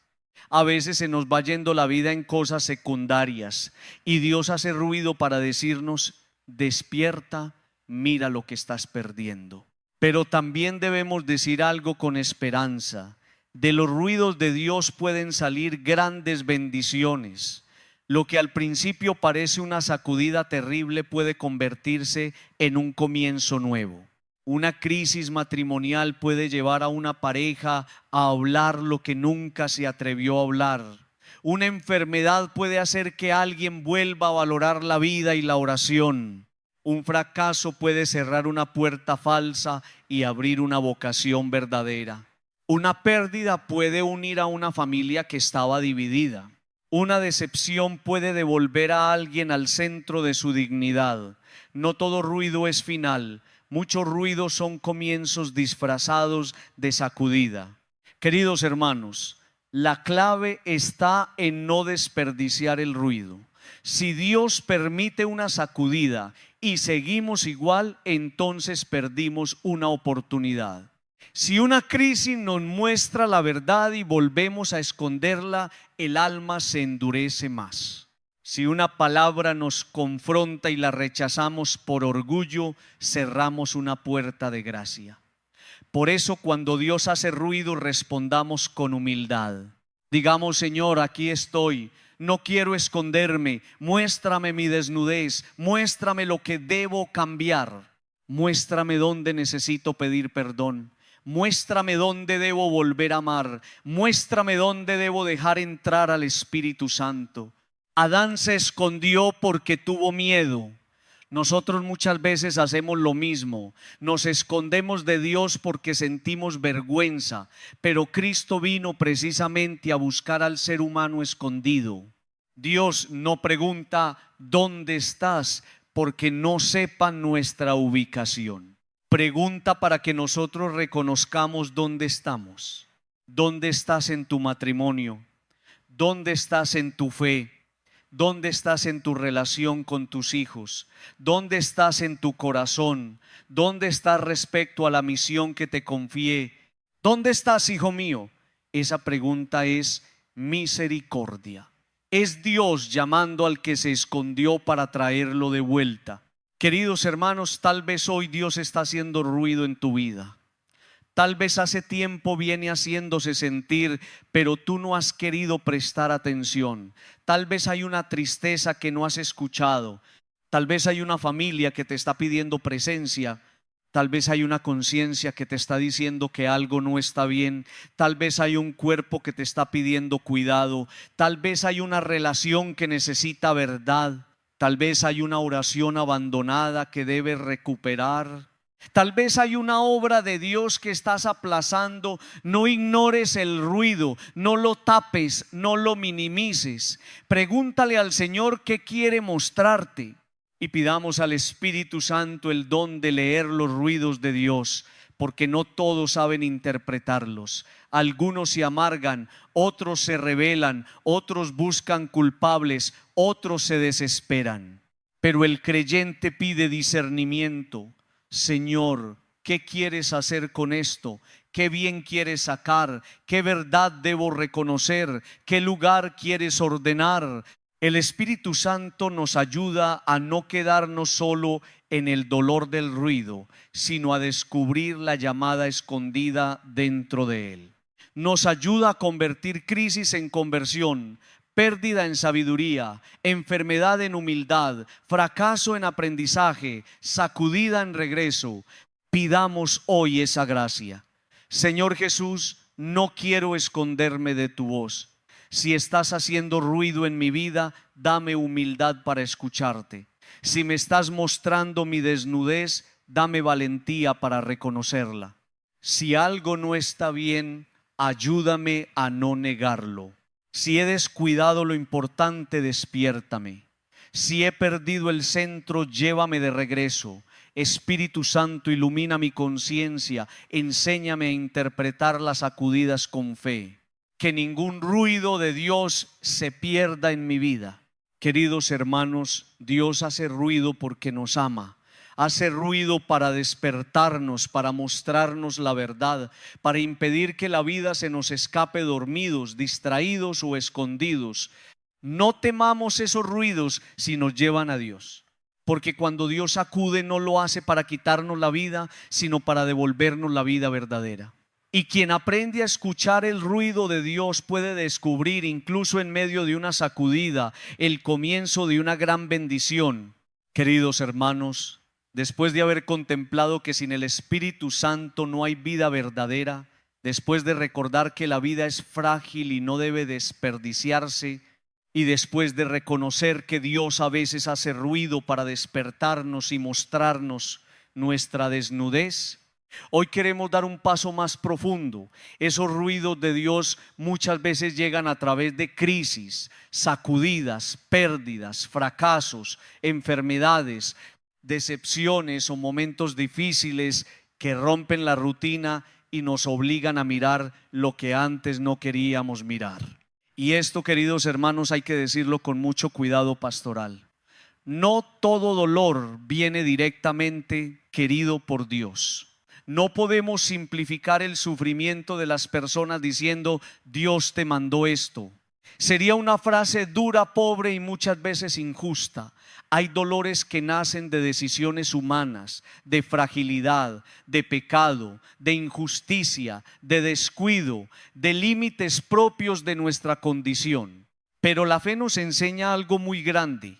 A veces se nos va yendo la vida en cosas secundarias y Dios hace ruido para decirnos: despierta, mira lo que estás perdiendo. Pero también debemos decir algo con esperanza: de los ruidos de Dios pueden salir grandes bendiciones. Lo que al principio parece una sacudida terrible puede convertirse en un comienzo nuevo. Una crisis matrimonial puede llevar a una pareja a hablar lo que nunca se atrevió a hablar. Una enfermedad puede hacer que alguien vuelva a valorar la vida y la oración. Un fracaso puede cerrar una puerta falsa y abrir una vocación verdadera. Una pérdida puede unir a una familia que estaba dividida. Una decepción puede devolver a alguien al centro de su dignidad. No todo ruido es final. Muchos ruidos son comienzos disfrazados de sacudida. Queridos hermanos, la clave está en no desperdiciar el ruido. Si Dios permite una sacudida y seguimos igual, entonces perdimos una oportunidad. Si una crisis nos muestra la verdad y volvemos a esconderla, el alma se endurece más. Si una palabra nos confronta y la rechazamos por orgullo, cerramos una puerta de gracia. Por eso, cuando Dios hace ruido, respondamos con humildad. Digamos: Señor, aquí estoy, no quiero esconderme, muéstrame mi desnudez, muéstrame lo que debo cambiar, muéstrame dónde necesito pedir perdón, muéstrame dónde debo volver a amar, muéstrame dónde debo dejar entrar al Espíritu Santo. Adán se escondió porque tuvo miedo. Nosotros muchas veces hacemos lo mismo, nos escondemos de Dios porque sentimos vergüenza, pero Cristo vino precisamente a buscar al ser humano escondido. Dios no pregunta ¿dónde estás?, porque no sepa nuestra ubicación. Pregunta para que nosotros reconozcamos dónde estamos. ¿Dónde estás en tu matrimonio? ¿Dónde estás en tu fe? ¿Dónde estás en tu relación con tus hijos? ¿Dónde estás en tu corazón? ¿Dónde estás respecto a la misión que te confié? ¿Dónde estás, hijo mío? Esa pregunta es misericordia. Es Dios llamando al que se escondió para traerlo de vuelta. Queridos hermanos, tal vez hoy Dios está haciendo ruido en tu vida. Tal vez hace tiempo viene haciéndose sentir, pero tú no has querido prestar atención. Tal vez hay una tristeza que no has escuchado. Tal vez hay una familia que te está pidiendo presencia. Tal vez hay una conciencia que te está diciendo que algo no está bien. Tal vez hay un cuerpo que te está pidiendo cuidado. Tal vez hay una relación que necesita verdad. Tal vez hay una oración abandonada que debes recuperar. Tal vez hay una obra de Dios que estás aplazando. No ignores el ruido, no lo tapes, no lo minimices. Pregúntale al Señor qué quiere mostrarte y pidamos al Espíritu Santo el don de leer los ruidos de Dios, porque no todos saben interpretarlos. Algunos se amargan, otros se rebelan, otros buscan culpables, otros se desesperan. Pero el creyente pide discernimiento. Señor, ¿qué quieres hacer con esto? ¿Qué bien quieres sacar? ¿Qué verdad debo reconocer? ¿Qué lugar quieres ordenar? El Espíritu Santo nos ayuda a no quedarnos solo en el dolor del ruido, sino a descubrir la llamada escondida dentro de él. Nos ayuda a convertir crisis en conversión, pérdida en sabiduría, enfermedad en humildad, fracaso en aprendizaje, sacudida en regreso. Pidamos hoy esa gracia. Señor Jesús, no quiero esconderme de tu voz. Si estás haciendo ruido en mi vida, dame humildad para escucharte. Si me estás mostrando mi desnudez, dame valentía para reconocerla. Si algo no está bien, ayúdame a no negarlo. Si he descuidado lo importante, despiértame. Si he perdido el centro, llévame de regreso. Espíritu Santo, ilumina mi conciencia, enséñame a interpretar las sacudidas con fe. Que ningún ruido de Dios se pierda en mi vida. Queridos hermanos, Dios hace ruido porque nos ama. Hace ruido para despertarnos, para mostrarnos la verdad, para impedir que la vida se nos escape dormidos, distraídos o escondidos. No temamos esos ruidos si nos llevan a Dios, porque cuando Dios acude no lo hace para quitarnos la vida, sino para devolvernos la vida verdadera. Y quien aprende a escuchar el ruido de Dios puede descubrir, incluso en medio de una sacudida, el comienzo de una gran bendición. Queridos hermanos, después de haber contemplado que sin el Espíritu Santo no hay vida verdadera, después de recordar que la vida es frágil y no debe desperdiciarse, y después de reconocer que Dios a veces hace ruido para despertarnos y mostrarnos nuestra desnudez, hoy queremos dar un paso más profundo. Esos ruidos de Dios muchas veces llegan a través de crisis, sacudidas, pérdidas, fracasos, enfermedades, decepciones o momentos difíciles que rompen la rutina y nos obligan a mirar lo que antes no queríamos mirar. Y esto, queridos hermanos, hay que decirlo con mucho cuidado pastoral. No todo dolor viene directamente querido por Dios. No podemos simplificar el sufrimiento de las personas diciendo Dios te mandó esto. Sería una frase dura, pobre y muchas veces injusta. Hay dolores que nacen de decisiones humanas, de fragilidad, de pecado, de injusticia, de descuido, de límites propios de nuestra condición. Pero la fe nos enseña algo muy grande.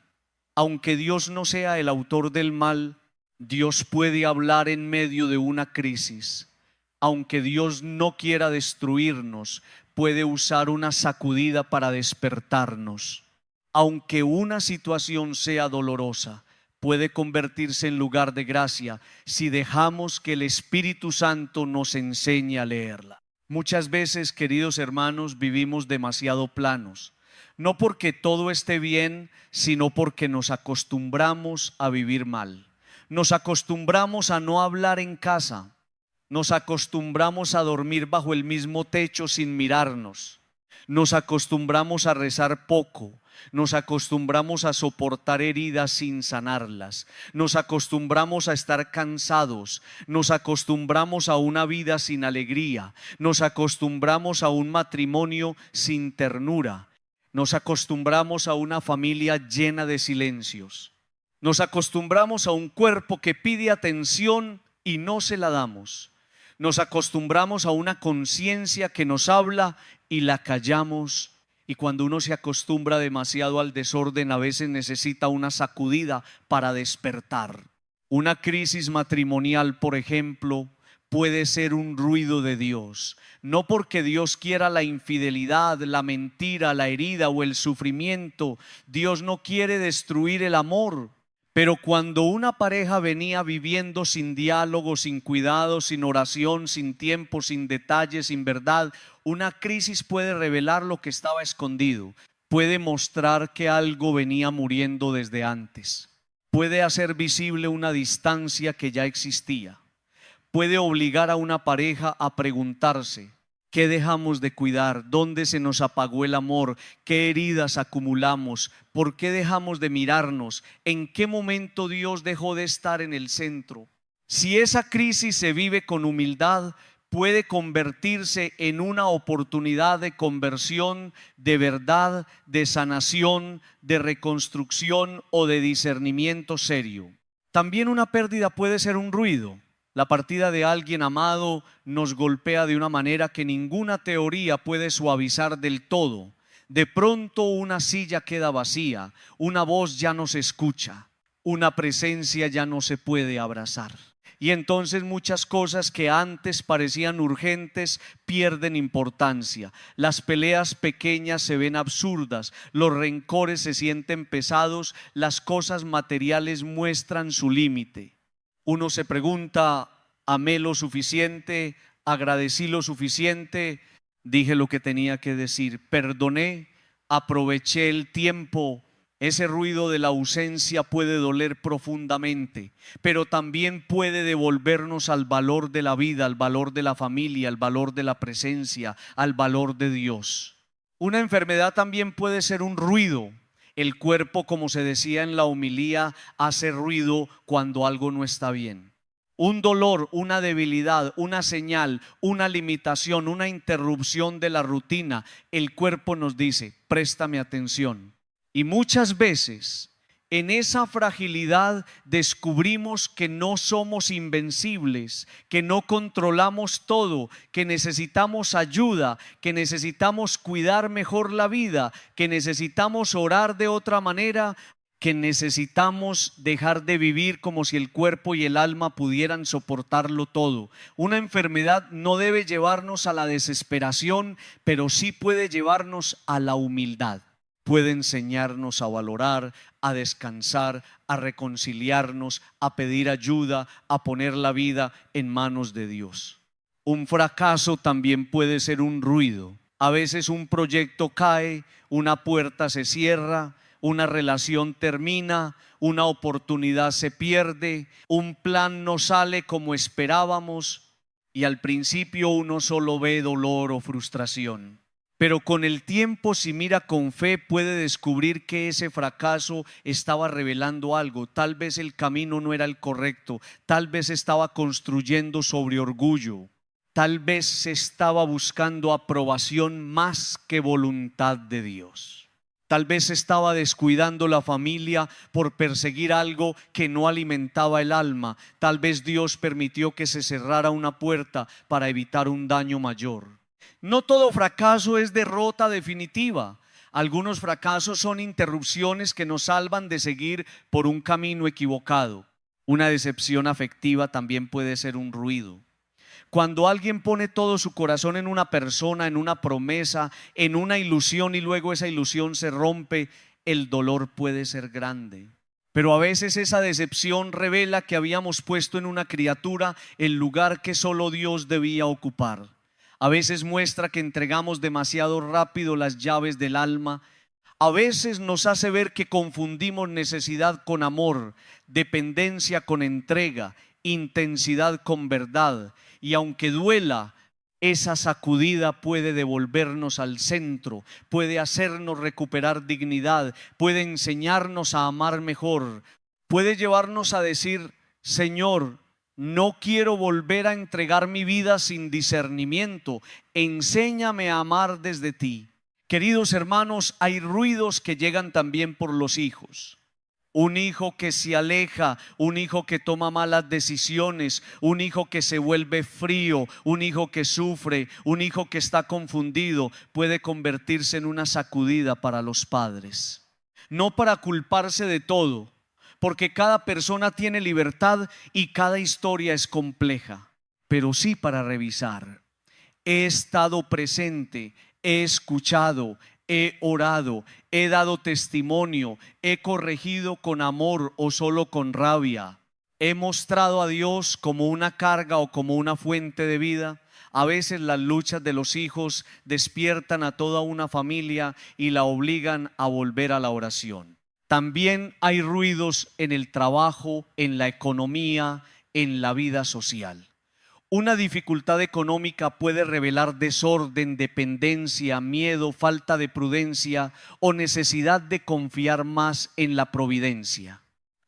Aunque Dios no sea el autor del mal, Dios puede hablar en medio de una crisis. Aunque Dios no quiera destruirnos, puede usar una sacudida para despertarnos. Aunque una situación sea dolorosa, puede convertirse en lugar de gracia si dejamos que el Espíritu Santo nos enseñe a leerla. Muchas veces, queridos hermanos, vivimos demasiado planos. No porque todo esté bien, sino porque nos acostumbramos a vivir mal. Nos acostumbramos a no hablar en casa. Nos acostumbramos a dormir bajo el mismo techo sin mirarnos. Nos acostumbramos a rezar poco. Nos acostumbramos a soportar heridas sin sanarlas. Nos acostumbramos a estar cansados. Nos acostumbramos a una vida sin alegría. Nos acostumbramos a un matrimonio sin ternura. Nos acostumbramos a una familia llena de silencios. Nos acostumbramos a un cuerpo que pide atención y no se la damos. Nos acostumbramos a una conciencia que nos habla y la callamos. Y cuando uno se acostumbra demasiado al desorden, a veces necesita una sacudida para despertar. Una crisis matrimonial, por ejemplo, puede ser un ruido de Dios. No porque Dios quiera la infidelidad, la mentira, la herida o el sufrimiento. Dios no quiere destruir el amor. Pero cuando una pareja venía viviendo sin diálogo, sin cuidado, sin oración, sin tiempo, sin detalles, sin verdad, una crisis puede revelar lo que estaba escondido. Puede mostrar que algo venía muriendo desde antes. Puede hacer visible una distancia que ya existía. Puede obligar a una pareja a preguntarse: ¿qué dejamos de cuidar? ¿Dónde se nos apagó el amor? ¿Qué heridas acumulamos? ¿Por qué dejamos de mirarnos? ¿En qué momento Dios dejó de estar en el centro? Si esa crisis se vive con humildad, puede convertirse en una oportunidad de conversión, de verdad, de sanación, de reconstrucción o de discernimiento serio. También una pérdida puede ser un ruido. La partida de alguien amado nos golpea de una manera que ninguna teoría puede suavizar del todo. De pronto una silla queda vacía, una voz ya no se escucha, una presencia ya no se puede abrazar. Y entonces muchas cosas que antes parecían urgentes pierden importancia. Las peleas pequeñas se ven absurdas, los rencores se sienten pesados, las cosas materiales muestran su límite. Uno se pregunta: ¿amé lo suficiente? ¿Agradecí lo suficiente? ¿Dije lo que tenía que decir? ¿Perdoné? ¿Aproveché el tiempo? Ese ruido de la ausencia puede doler profundamente, pero también puede devolvernos al valor de la vida, al valor de la familia, al valor de la presencia, al valor de Dios. Una enfermedad también puede ser un ruido. El cuerpo, como se decía en la homilía, hace ruido cuando algo no está bien. Un dolor, una debilidad, una señal, una limitación, una interrupción de la rutina, el cuerpo nos dice: préstame atención. Y muchas veces en esa fragilidad descubrimos que no somos invencibles, que no controlamos todo, que necesitamos ayuda, que necesitamos cuidar mejor la vida, que necesitamos orar de otra manera, que necesitamos dejar de vivir como si el cuerpo y el alma pudieran soportarlo todo. Una enfermedad no debe llevarnos a la desesperación, pero sí puede llevarnos a la humildad. Puede enseñarnos a valorar, a descansar, a reconciliarnos, a pedir ayuda, a poner la vida en manos de Dios. Un fracaso también puede ser un ruido. A veces un proyecto cae, una puerta se cierra, una relación termina, una oportunidad se pierde, un plan no sale como esperábamos y al principio uno solo ve dolor o frustración. Pero con el tiempo, si mira con fe, puede descubrir que ese fracaso estaba revelando algo. Tal vez el camino no era el correcto, tal vez estaba construyendo sobre orgullo, tal vez se estaba buscando aprobación más que voluntad de Dios. Tal vez estaba descuidando la familia por perseguir algo que no alimentaba el alma. Tal vez Dios permitió que se cerrara una puerta para evitar un daño mayor. No todo fracaso es derrota definitiva. Algunos fracasos son interrupciones que nos salvan de seguir por un camino equivocado. Una decepción afectiva también puede ser un ruido. Cuando alguien pone todo su corazón en una persona, en una promesa, en una ilusión y luego esa ilusión se rompe, el dolor puede ser grande. Pero a veces esa decepción revela que habíamos puesto en una criatura el lugar que solo Dios debía ocupar. A veces muestra que entregamos demasiado rápido las llaves del alma. A veces nos hace ver que confundimos necesidad con amor, dependencia con entrega, intensidad con verdad. Y aunque duela, esa sacudida puede devolvernos al centro, puede hacernos recuperar dignidad, puede enseñarnos a amar mejor, puede llevarnos a decir: Señor, no quiero volver a entregar mi vida sin discernimiento, enséñame a amar desde ti. Queridos hermanos, hay ruidos que llegan también por los hijos. Un hijo que se aleja, un hijo que toma malas decisiones, un hijo que se vuelve frío, un hijo que sufre, un hijo que está confundido, puede convertirse en una sacudida para los padres. No para culparse de todo, porque cada persona tiene libertad y cada historia es compleja, pero sí para revisar. He estado presente, he escuchado, he orado, he dado testimonio, he corregido con amor o solo con rabia. He mostrado a Dios como una carga o como una fuente de vida. A veces las luchas de los hijos despiertan a toda una familia y la obligan a volver a la oración. También hay ruidos en el trabajo, en la economía, en la vida social. Una dificultad económica puede revelar desorden, dependencia, miedo, falta de prudencia o necesidad de confiar más en la providencia.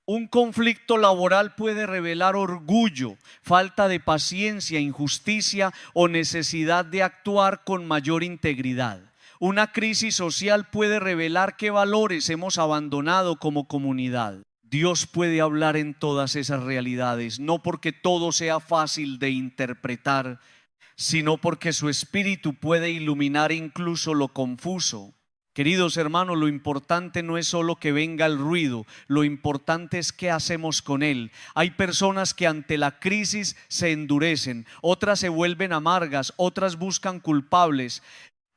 Un conflicto laboral puede revelar orgullo, falta de paciencia, injusticia o necesidad de actuar con mayor integridad. Una crisis social puede revelar qué valores hemos abandonado como comunidad. Dios puede hablar en todas esas realidades, no porque todo sea fácil de interpretar, sino porque su Espíritu puede iluminar incluso lo confuso. Queridos hermanos, lo importante no es solo que venga el ruido, lo importante es qué hacemos con él. Hay personas que ante la crisis se endurecen, otras se vuelven amargas, otras buscan culpables,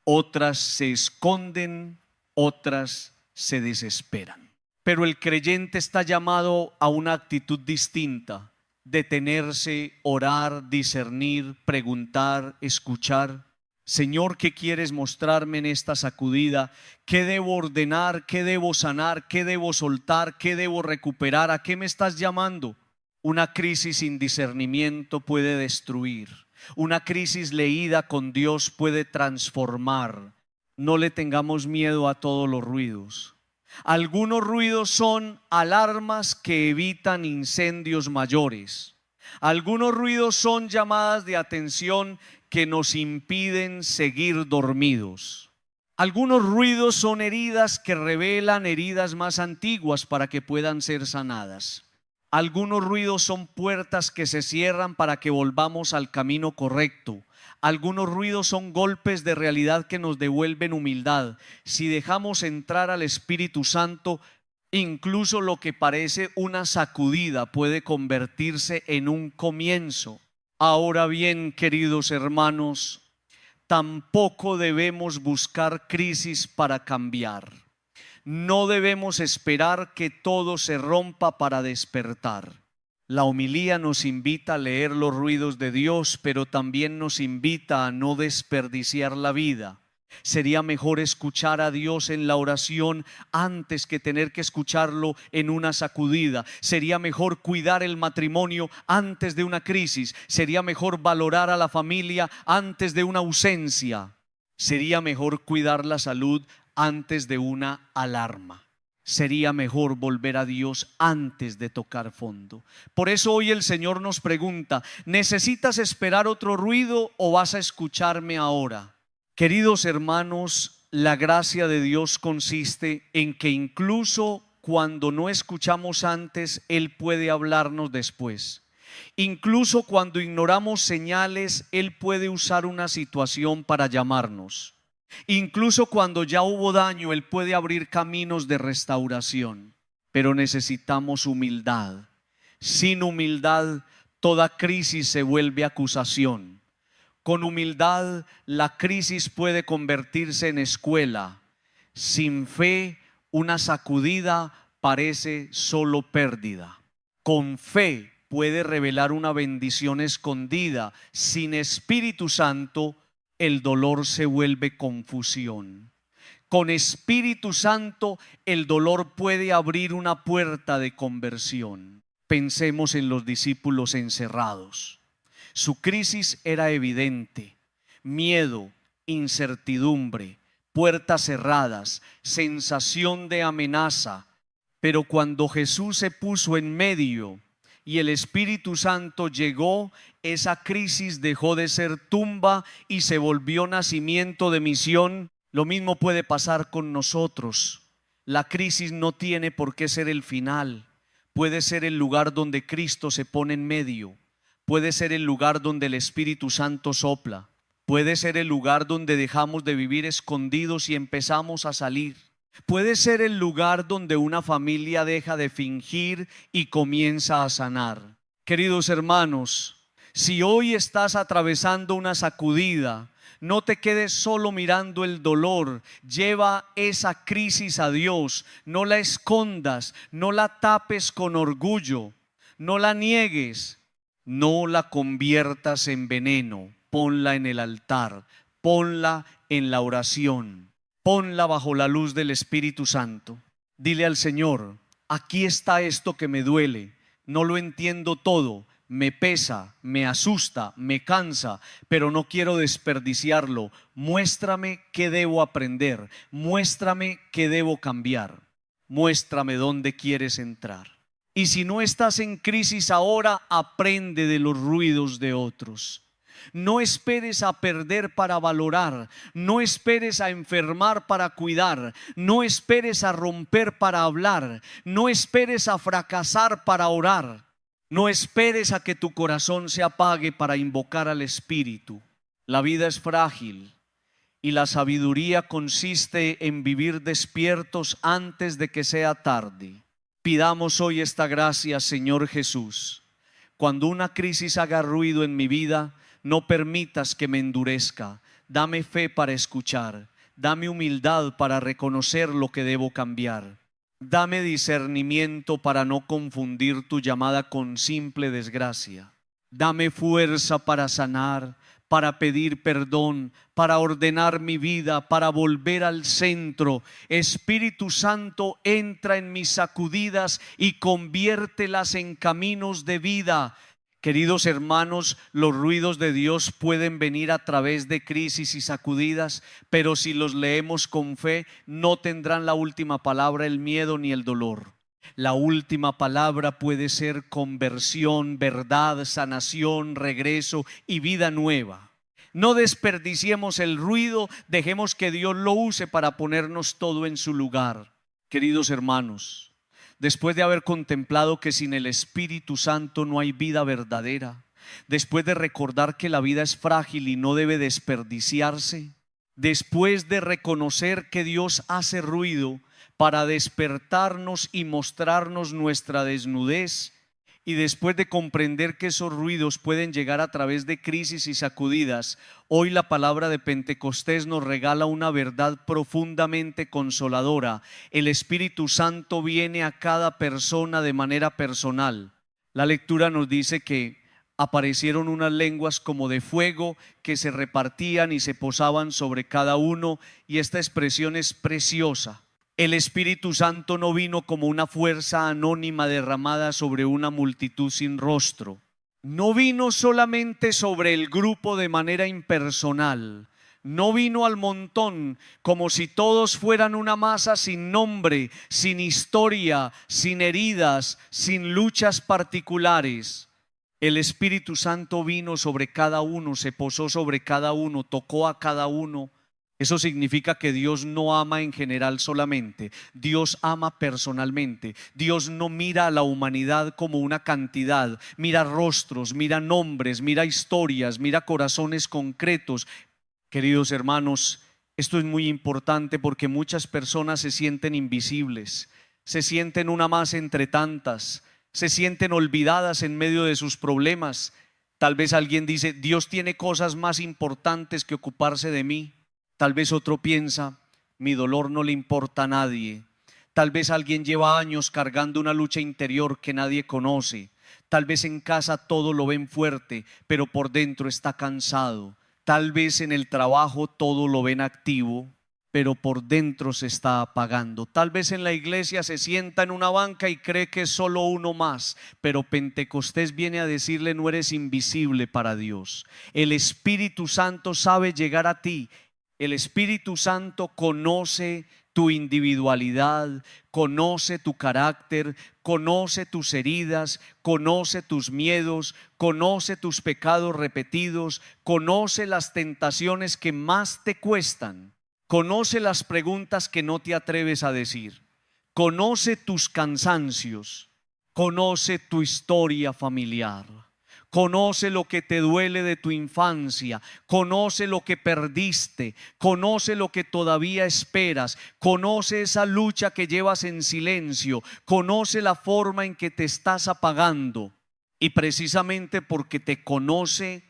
otras se esconden, otras se desesperan. Pero el creyente está llamado a una actitud distinta: detenerse, orar, discernir, preguntar, escuchar. Señor, ¿qué quieres mostrarme en esta sacudida? ¿Qué debo ordenar? ¿Qué debo sanar? ¿Qué debo soltar? ¿Qué debo recuperar? ¿A qué me estás llamando? Una crisis sin discernimiento puede destruir. Una crisis leída con Dios puede transformar. No le tengamos miedo a todos los ruidos. Algunos ruidos son alarmas que evitan incendios mayores. Algunos ruidos son llamadas de atención que nos impiden seguir dormidos. Algunos ruidos son heridas que revelan heridas más antiguas para que puedan ser sanadas. Algunos ruidos son puertas que se cierran para que volvamos al camino correcto. Algunos ruidos son golpes de realidad que nos devuelven humildad. Si dejamos entrar al Espíritu Santo, incluso lo que parece una sacudida puede convertirse en un comienzo. Ahora bien, queridos hermanos, tampoco debemos buscar crisis para cambiar. No debemos esperar que todo se rompa para despertar. La homilía nos invita a leer los ruidos de Dios, pero también nos invita a no desperdiciar la vida. Sería mejor escuchar a Dios en la oración antes que tener que escucharlo en una sacudida. Sería mejor cuidar el matrimonio antes de una crisis. Sería mejor valorar a la familia antes de una ausencia. Sería mejor cuidar la salud antes de una alarma. Sería mejor volver a Dios antes de tocar fondo. Por eso hoy el Señor nos pregunta: ¿necesitas esperar otro ruido o vas a escucharme ahora? Queridos hermanos, la gracia de Dios consiste en que incluso cuando no escuchamos antes, Él puede hablarnos después. Incluso cuando ignoramos señales, Él puede usar una situación para llamarnos. Incluso cuando ya hubo daño, Él puede abrir caminos de restauración. Pero necesitamos humildad. Sin humildad, toda crisis se vuelve acusación. Con humildad, la crisis puede convertirse en escuela. Sin fe, una sacudida parece solo pérdida. Con fe puede revelar una bendición escondida. Sin Espíritu Santo, el dolor se vuelve confusión. Con Espíritu Santo, el dolor puede abrir una puerta de conversión. Pensemos en los discípulos encerrados. Su crisis era evidente: miedo, incertidumbre, puertas cerradas, sensación de amenaza. Pero cuando Jesús se puso en medio y el Espíritu Santo llegó, esa crisis dejó de ser tumba y se volvió nacimiento de misión. Lo mismo puede pasar con nosotros. La crisis no tiene por qué ser el final. Puede ser el lugar donde Cristo se pone en medio. Puede ser el lugar donde el Espíritu Santo sopla. Puede ser el lugar donde dejamos de vivir escondidos y empezamos a salir. Puede ser el lugar donde una familia deja de fingir y comienza a sanar. Queridos hermanos, si hoy estás atravesando una sacudida, no te quedes solo mirando el dolor. Lleva esa crisis a Dios. No la escondas, no la tapes con orgullo, no la niegues, no la conviertas en veneno. Ponla en el altar, ponla en la oración. Ponla bajo la luz del Espíritu Santo. Dile al Señor: aquí está esto que me duele, no lo entiendo todo, me pesa, me asusta, me cansa, pero no quiero desperdiciarlo. Muéstrame qué debo aprender, muéstrame qué debo cambiar, muéstrame dónde quieres entrar. Y si no estás en crisis ahora, aprende de los ruidos de otros. No esperes a perder para valorar. No esperes a enfermar para cuidar. No esperes a romper para hablar. No esperes a fracasar para orar. No esperes a que tu corazón se apague para invocar al Espíritu. La vida es frágil y la sabiduría consiste en vivir despiertos antes de que sea tarde. Pidamos hoy esta gracia, Señor Jesús. Cuando una crisis haga ruido en mi vida, no permitas que me endurezca. Dame fe para escuchar. Dame humildad para reconocer lo que debo cambiar. Dame discernimiento para no confundir tu llamada con simple desgracia. Dame fuerza para sanar, para pedir perdón, para ordenar mi vida, para volver al centro. Espíritu Santo, entra en mis sacudidas y conviértelas en caminos de vida. Queridos hermanos, los ruidos de Dios pueden venir a través de crisis y sacudidas, pero si los leemos con fe, no tendrán la última palabra el miedo ni el dolor. La última palabra puede ser conversión, verdad, sanación, regreso y vida nueva. No desperdiciemos el ruido, dejemos que Dios lo use para ponernos todo en su lugar. Queridos hermanos, después de haber contemplado que sin el Espíritu Santo no hay vida verdadera, después de recordar que la vida es frágil y no debe desperdiciarse, después de reconocer que Dios hace ruido para despertarnos y mostrarnos nuestra desnudez, y después de comprender que esos ruidos pueden llegar a través de crisis y sacudidas, hoy la palabra de Pentecostés nos regala una verdad profundamente consoladora. El Espíritu Santo viene a cada persona de manera personal. La lectura nos dice que aparecieron unas lenguas como de fuego que se repartían y se posaban sobre cada uno, y esta expresión es preciosa. El Espíritu Santo no vino como una fuerza anónima derramada sobre una multitud sin rostro. No vino solamente sobre el grupo de manera impersonal. No vino al montón como si todos fueran una masa sin nombre, sin historia, sin heridas, sin luchas particulares. El Espíritu Santo vino sobre cada uno, se posó sobre cada uno, tocó a cada uno. Eso significa que Dios no ama en general solamente, Dios ama personalmente. Dios no mira a la humanidad como una cantidad, mira rostros, mira nombres, mira historias, mira corazones concretos. Queridos hermanos, esto es muy importante porque muchas personas se sienten invisibles, se sienten una más entre tantas, se sienten olvidadas en medio de sus problemas. Tal vez alguien dice, Dios tiene cosas más importantes que ocuparse de mí. Tal vez otro piensa, mi dolor no le importa a nadie. Tal vez alguien lleva años cargando una lucha interior que nadie conoce. Tal vez en casa todo lo ven fuerte, pero por dentro está cansado. Tal vez en el trabajo todo lo ven activo, pero por dentro se está apagando. Tal vez en la iglesia se sienta en una banca y cree que es solo uno más, pero Pentecostés viene a decirle: no eres invisible para Dios. El Espíritu Santo sabe llegar a ti. El Espíritu Santo conoce tu individualidad, conoce tu carácter, conoce tus heridas, conoce tus miedos, conoce tus pecados repetidos, conoce las tentaciones que más te cuestan, conoce las preguntas que no te atreves a decir, conoce tus cansancios, conoce tu historia familiar. Conoce lo que te duele de tu infancia, conoce lo que perdiste, conoce lo que todavía esperas, conoce esa lucha que llevas en silencio, conoce la forma en que te estás apagando. Y precisamente porque te conoce,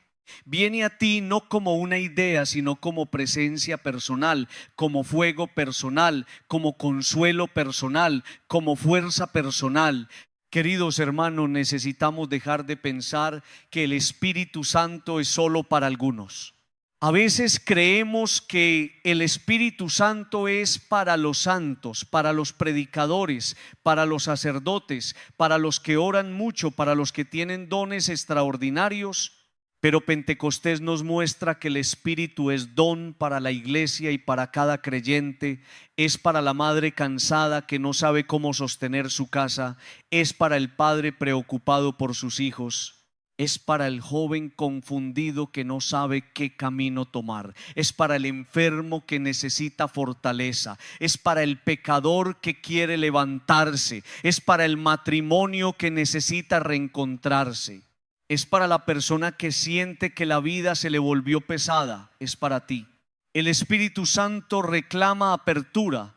viene a ti no como una idea, sino como presencia personal, como fuego personal, como consuelo personal, como fuerza personal. Queridos hermanos, necesitamos dejar de pensar que el Espíritu Santo es solo para algunos. A veces creemos que el Espíritu Santo es para los santos, para los predicadores, para los sacerdotes, para los que oran mucho, para los que tienen dones extraordinarios. Pero Pentecostés nos muestra que el Espíritu es don para la iglesia y para cada creyente. Es para la madre cansada que no sabe cómo sostener su casa. Es para el padre preocupado por sus hijos. Es para el joven confundido que no sabe qué camino tomar. Es para el enfermo que necesita fortaleza. Es para el pecador que quiere levantarse. Es para el matrimonio que necesita reencontrarse. Es para la persona que siente que la vida se le volvió pesada. Es para ti. El Espíritu Santo reclama apertura.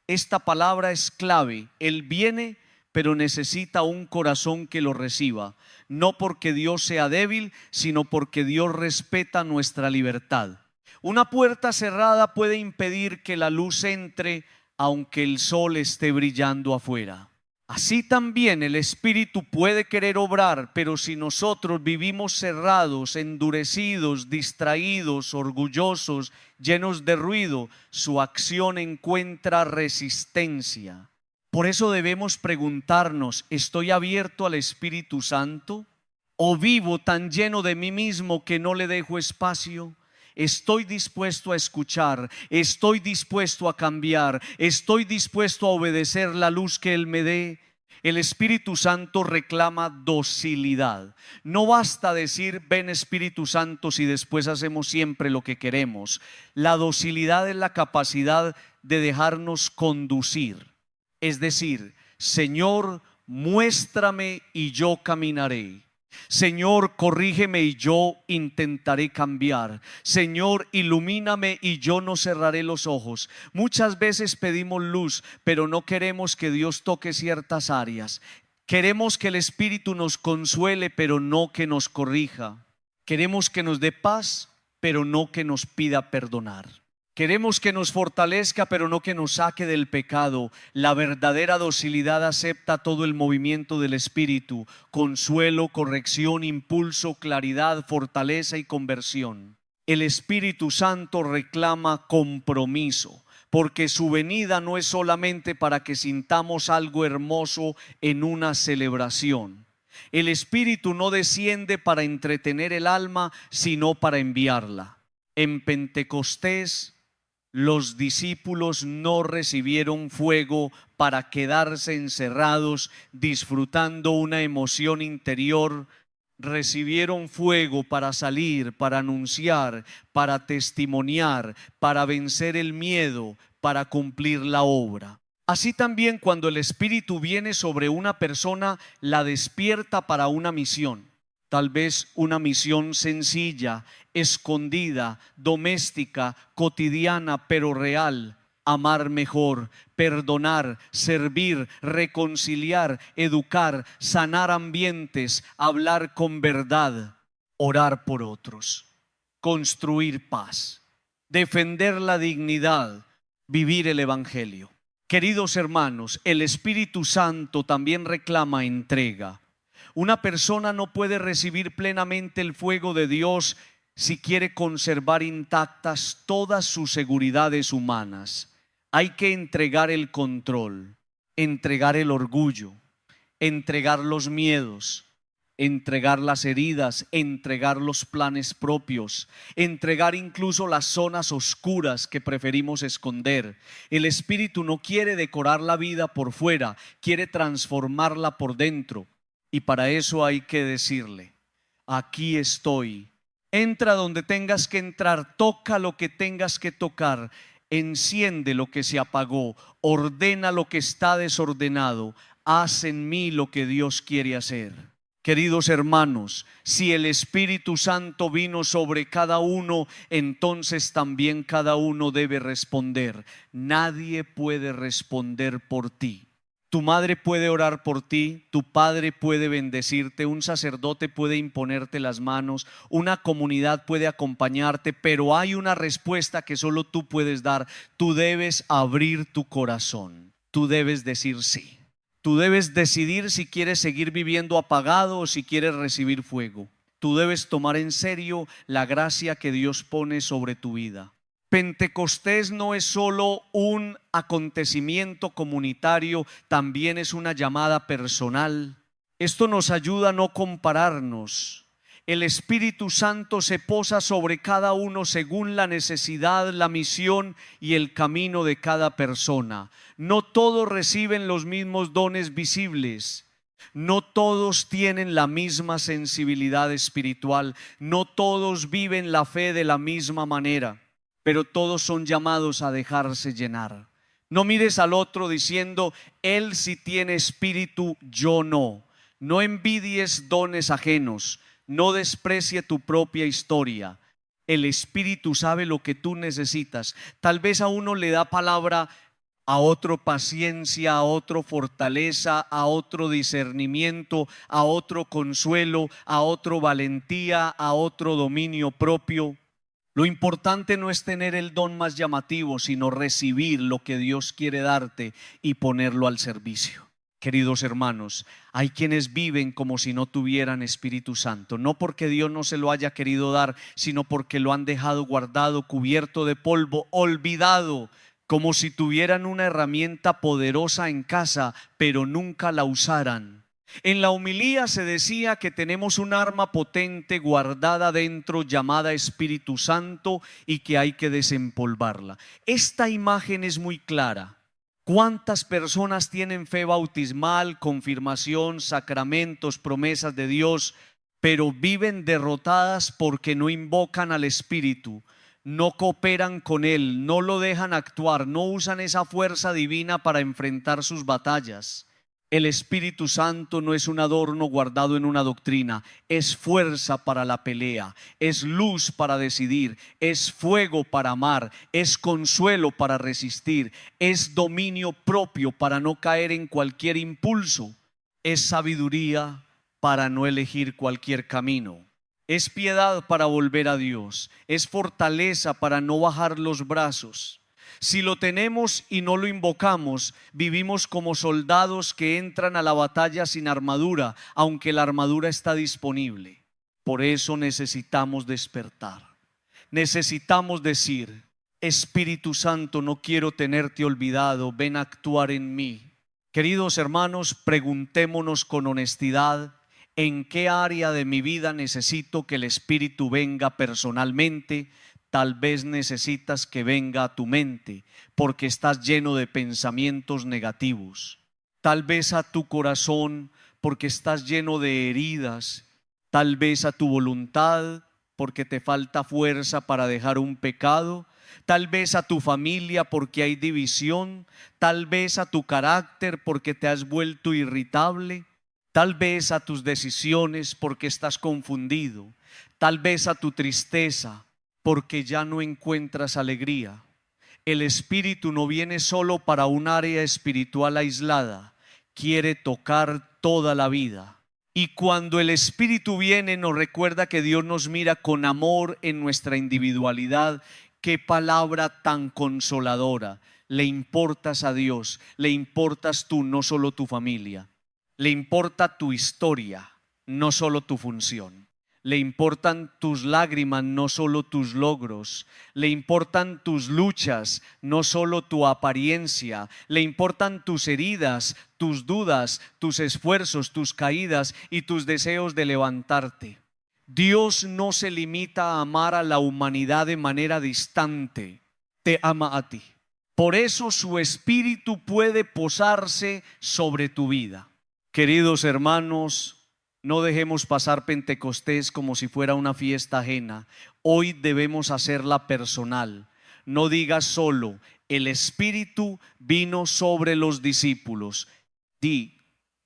Esta palabra es clave. Él viene, pero necesita un corazón que lo reciba. No porque Dios sea débil, sino porque Dios respeta nuestra libertad. Una puerta cerrada puede impedir que la luz entre, aunque el sol esté brillando afuera. Así también el Espíritu puede querer obrar, pero si nosotros vivimos cerrados, endurecidos, distraídos, orgullosos, llenos de ruido, su acción encuentra resistencia. Por eso debemos preguntarnos: ¿estoy abierto al Espíritu Santo? ¿O vivo tan lleno de mí mismo que no le dejo espacio? Estoy dispuesto a escuchar, estoy dispuesto a cambiar, estoy dispuesto a obedecer la luz que Él me dé. El Espíritu Santo reclama docilidad. No basta decir ven Espíritu Santo si después hacemos siempre lo que queremos. La docilidad es la capacidad de dejarnos conducir. Es decir, Señor, muéstrame y yo caminaré. Señor, corrígeme y yo intentaré cambiar. Señor, ilumíname y yo no cerraré los ojos. Muchas veces pedimos luz, pero no queremos que Dios toque ciertas áreas. Queremos que el Espíritu nos consuele, pero no que nos corrija. Queremos que nos dé paz, pero no que nos pida perdonar. Queremos que nos fortalezca, pero no que nos saque del pecado. La verdadera docilidad acepta todo el movimiento del Espíritu: consuelo, corrección, impulso, claridad, fortaleza y conversión. El Espíritu Santo reclama compromiso, porque su venida no es solamente para que sintamos algo hermoso en una celebración. El Espíritu no desciende para entretener el alma, sino para enviarla. En Pentecostés, los discípulos no recibieron fuego para quedarse encerrados disfrutando una emoción interior. Recibieron fuego para salir, para anunciar, para testimoniar, para vencer el miedo, para cumplir la obra. Así también, cuando el Espíritu viene sobre una persona, la despierta para una misión. Tal vez una misión sencilla, escondida, doméstica, cotidiana, pero real. Amar mejor, perdonar, servir, reconciliar, educar, sanar ambientes, hablar con verdad, orar por otros, construir paz, defender la dignidad, vivir el Evangelio. Queridos hermanos, el Espíritu Santo también reclama entrega. Una persona no puede recibir plenamente el fuego de Dios si quiere conservar intactas todas sus seguridades humanas. Hay que entregar el control, entregar el orgullo, entregar los miedos, entregar las heridas, entregar los planes propios, entregar incluso las zonas oscuras que preferimos esconder. El Espíritu no quiere decorar la vida por fuera, quiere transformarla por dentro. Y para eso hay que decirle: aquí estoy. Entra donde tengas que entrar, toca lo que tengas que tocar, enciende lo que se apagó, ordena lo que está desordenado, haz en mí lo que Dios quiere hacer. Queridos hermanos, si el Espíritu Santo vino sobre cada uno, entonces también cada uno debe responder. Nadie puede responder por ti. Tu madre puede orar por ti, tu padre puede bendecirte, un sacerdote puede imponerte las manos, una comunidad puede acompañarte, pero hay una respuesta que solo tú puedes dar. Tú debes abrir tu corazón, tú debes decir sí. Tú debes decidir si quieres seguir viviendo apagado o si quieres recibir fuego. Tú debes tomar en serio la gracia que Dios pone sobre tu vida. Pentecostés no es solo un acontecimiento comunitario, también es una llamada personal. Esto nos ayuda a no compararnos. El Espíritu Santo se posa sobre cada uno según la necesidad, la misión y el camino de cada persona. No todos reciben los mismos dones visibles. No todos tienen la misma sensibilidad espiritual. No todos viven la fe de la misma manera. Pero todos son llamados a dejarse llenar. No mires al otro diciendo: él sí tiene espíritu, yo no. No envidies dones ajenos. No desprecie tu propia historia. El Espíritu sabe lo que tú necesitas. Tal vez a uno le da palabra, a otro paciencia, a otro fortaleza, a otro discernimiento, a otro consuelo, a otro valentía, a otro dominio propio. Lo importante no es tener el don más llamativo, sino recibir lo que Dios quiere darte y ponerlo al servicio. Queridos hermanos, hay quienes viven como si no tuvieran Espíritu Santo, no porque Dios no se lo haya querido dar, sino porque lo han dejado guardado, cubierto de polvo, olvidado, como si tuvieran una herramienta poderosa en casa, pero nunca la usaran. En la homilía se decía que tenemos un arma potente guardada dentro llamada Espíritu Santo y que hay que desempolvarla. Esta imagen es muy clara. ¿Cuántas personas tienen fe bautismal, confirmación, sacramentos, promesas de Dios, pero viven derrotadas porque no invocan al Espíritu, no cooperan con Él, no lo dejan actuar, no usan esa fuerza divina para enfrentar sus batallas? El Espíritu Santo no es un adorno guardado en una doctrina, es fuerza para la pelea, es luz para decidir, es fuego para amar, es consuelo para resistir, es dominio propio para no caer en cualquier impulso, es sabiduría para no elegir cualquier camino, es piedad para volver a Dios, es fortaleza para no bajar los brazos. Si lo tenemos y no lo invocamos, vivimos como soldados que entran a la batalla sin armadura, aunque la armadura está disponible. Por eso necesitamos despertar. Necesitamos decir: Espíritu Santo, no quiero tenerte olvidado, ven a actuar en mí. Queridos hermanos, preguntémonos con honestidad: ¿en qué área de mi vida necesito que el Espíritu venga personalmente? tal vez necesitas que venga a tu mente porque estás lleno de pensamientos negativos. Tal vez a tu corazón porque estás lleno de heridas. Tal vez a tu voluntad porque te falta fuerza para dejar un pecado. Tal vez a tu familia porque hay división. Tal vez a tu carácter porque te has vuelto irritable. Tal vez a tus decisiones porque estás confundido. Tal vez a tu tristeza porque ya no encuentras alegría. El Espíritu no viene solo para un área espiritual aislada, quiere tocar toda la vida. Y cuando el Espíritu viene, nos recuerda que Dios nos mira con amor en nuestra individualidad. Qué palabra tan consoladora. Le importas a Dios, le importas tú, no solo tu familia. Le importa tu historia, no solo tu función. Le importan tus lágrimas, no solo tus logros. Le importan tus luchas, no solo tu apariencia. Le importan tus heridas, tus dudas, tus esfuerzos, tus caídas y tus deseos de levantarte. Dios no se limita a amar a la humanidad de manera distante. Te ama a ti. Por eso su Espíritu puede posarse sobre tu vida. Queridos hermanos, no dejemos pasar Pentecostés como si fuera una fiesta ajena. Hoy debemos hacerla personal. No digas solo, el Espíritu vino sobre los discípulos. Di,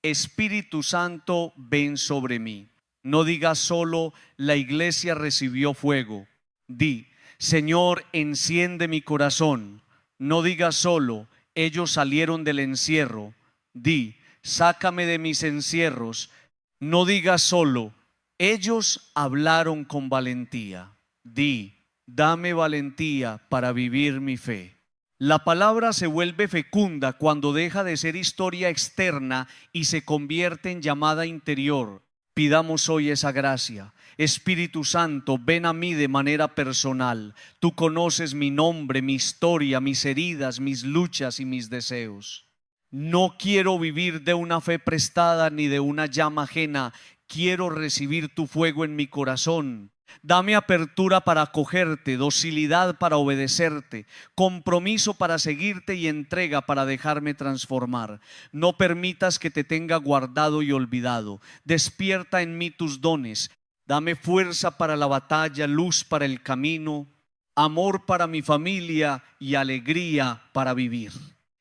Espíritu Santo, ven sobre mí. No digas solo, la iglesia recibió fuego. Di, Señor, enciende mi corazón. No digas solo, ellos salieron del encierro. Di, sácame de mis encierros. No digas solo, ellos hablaron con valentía. Di, dame valentía para vivir mi fe. La palabra se vuelve fecunda cuando deja de ser historia externa y se convierte en llamada interior. Pidamos hoy esa gracia. Espíritu Santo, ven a mí de manera personal. Tú conoces mi nombre, mi historia, mis heridas, mis luchas y mis deseos. No quiero vivir de una fe prestada ni de una llama ajena. Quiero recibir tu fuego en mi corazón. Dame apertura para acogerte, docilidad para obedecerte, compromiso para seguirte y entrega para dejarme transformar. No permitas que te tenga guardado y olvidado. Despierta en mí tus dones. Dame fuerza para la batalla, luz para el camino, amor para mi familia y alegría para vivir.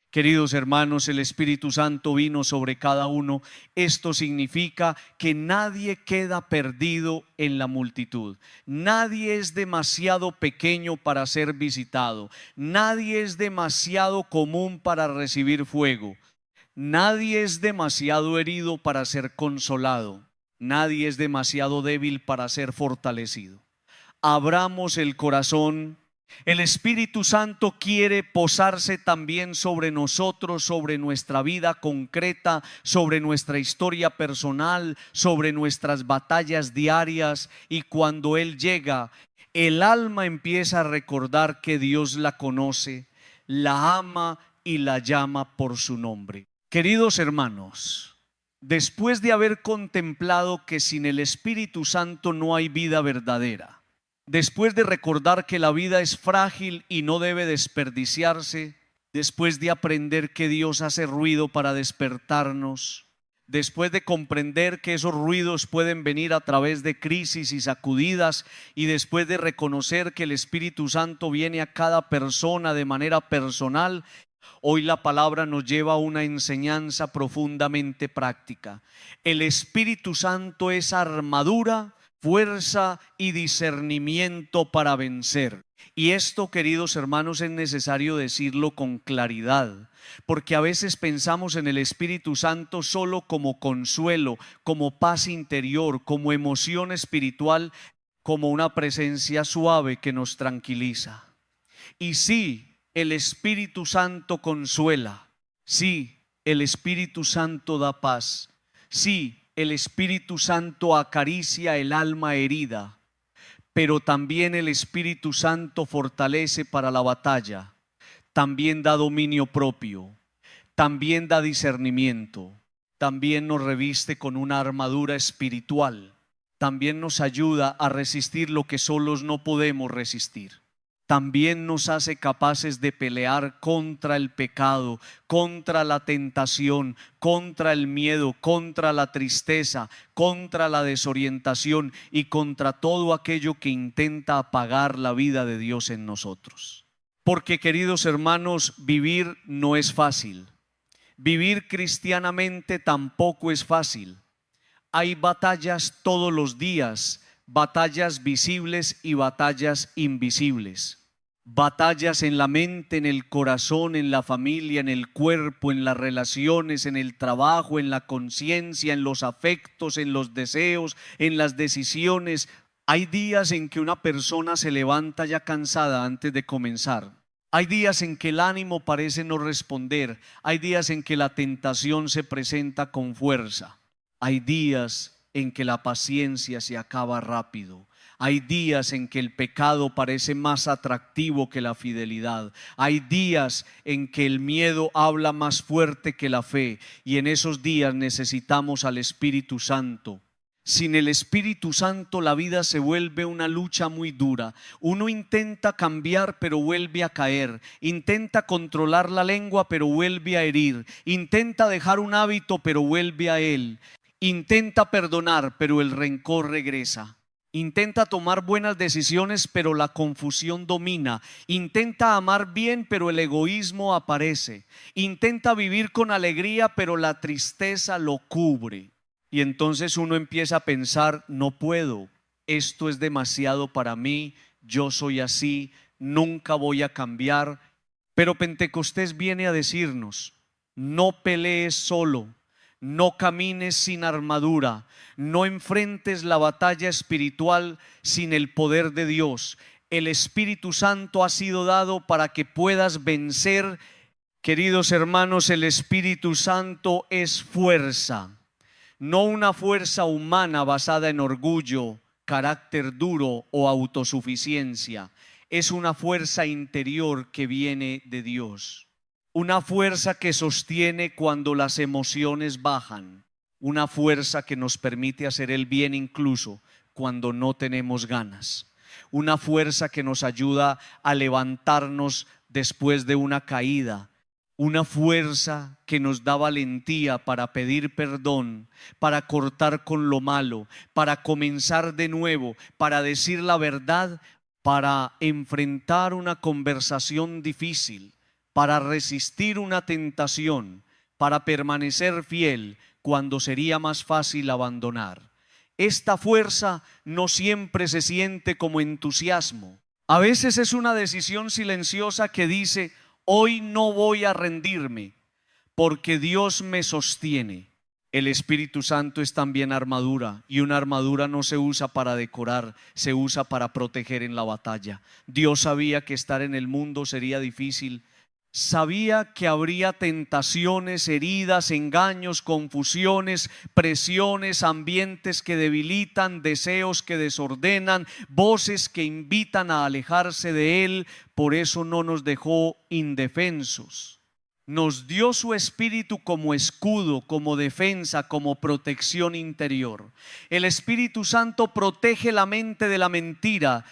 Queridos hermanos, el Espíritu Santo vino sobre cada uno. Esto significa que nadie queda perdido en la multitud. Nadie es demasiado pequeño para ser visitado. Nadie es demasiado común para recibir fuego. Nadie es demasiado herido para ser consolado. Nadie es demasiado débil para ser fortalecido. Abramos el corazón. El Espíritu Santo quiere posarse también sobre nosotros, sobre nuestra vida concreta, sobre nuestra historia personal, sobre nuestras batallas diarias. Y cuando Él llega, el alma empieza a recordar que Dios la conoce, la ama y la llama por su nombre. Queridos hermanos, después de haber contemplado que sin el Espíritu Santo no hay vida verdadera, después de recordar que la vida es frágil y no debe desperdiciarse, después de aprender que Dios hace ruido para despertarnos, después de comprender que esos ruidos pueden venir a través de crisis y sacudidas, y después de reconocer que el Espíritu Santo viene a cada persona de manera personal, hoy la palabra nos lleva a una enseñanza profundamente práctica. El Espíritu Santo es armadura, fuerza y discernimiento para vencer. Y esto, queridos hermanos, es necesario decirlo con claridad, porque a veces pensamos en el Espíritu Santo solo como consuelo, como paz interior, como emoción espiritual, como una presencia suave que nos tranquiliza. Y sí, el Espíritu Santo consuela. Sí, el Espíritu Santo da paz. Sí, el Espíritu Santo acaricia el alma herida, pero también el Espíritu Santo fortalece para la batalla, también da dominio propio, también da discernimiento, también nos reviste con una armadura espiritual, también nos ayuda a resistir lo que solos no podemos resistir. también nos hace capaces de pelear contra el pecado, contra la tentación, contra el miedo, contra la tristeza, contra la desorientación y contra todo aquello que intenta apagar la vida de Dios en nosotros. Porque, queridos hermanos, vivir no es fácil. Vivir cristianamente tampoco es fácil. Hay batallas todos los días, batallas visibles y batallas invisibles. Batallas en la mente, en el corazón, en la familia, en el cuerpo, en las relaciones, en el trabajo, en la conciencia, en los afectos, en los deseos, en las decisiones. Hay días en que una persona se levanta ya cansada antes de comenzar. Hay días en que el ánimo parece no responder. Hay días en que la tentación se presenta con fuerza. Hay días en que la paciencia se acaba rápido. Hay días en que el pecado parece más atractivo que la fidelidad. Hay días en que el miedo habla más fuerte que la fe. Y en esos días necesitamos al Espíritu Santo. Sin el Espíritu Santo la vida se vuelve una lucha muy dura. Uno intenta cambiar pero vuelve a caer. Intenta controlar la lengua pero vuelve a herir. Intenta dejar un hábito pero vuelve a él. Intenta perdonar pero el rencor regresa. Intenta tomar buenas decisiones pero la confusión domina. Intenta amar bien pero el egoísmo aparece. Intenta vivir con alegría pero la tristeza lo cubre. Y entonces uno empieza a pensar, no puedo, esto es demasiado para mí, yo soy así, nunca voy a cambiar. Pero Pentecostés viene a decirnos, no pelees solo, no camines sin armadura, no enfrentes la batalla espiritual sin el poder de Dios. El Espíritu Santo ha sido dado para que puedas vencer. Queridos hermanos, el Espíritu Santo es fuerza. No una fuerza humana basada en orgullo, carácter duro o autosuficiencia. Es una fuerza interior que viene de Dios. Una fuerza que sostiene cuando las emociones bajan. Una fuerza que nos permite hacer el bien incluso cuando no tenemos ganas. Una fuerza que nos ayuda a levantarnos después de una caída. Una fuerza que nos da valentía para pedir perdón, para cortar con lo malo, para comenzar de nuevo, para decir la verdad, para enfrentar una conversación difícil, para resistir una tentación, para permanecer fiel cuando sería más fácil abandonar. Esta fuerza no siempre se siente como entusiasmo. A veces es una decisión silenciosa que dice: hoy no voy a rendirme porque Dios me sostiene. El Espíritu Santo es también armadura, y una armadura no se usa para decorar, se usa para proteger en la batalla. Dios sabía que estar en el mundo sería difícil. Sabía que habría tentaciones, heridas, engaños, confusiones, presiones, ambientes que debilitan, deseos que desordenan, voces que invitan a alejarse de Él. Por eso no nos dejó indefensos. Nos dio su Espíritu como escudo, como defensa, como protección interior. El Espíritu Santo protege la mente de la mentira,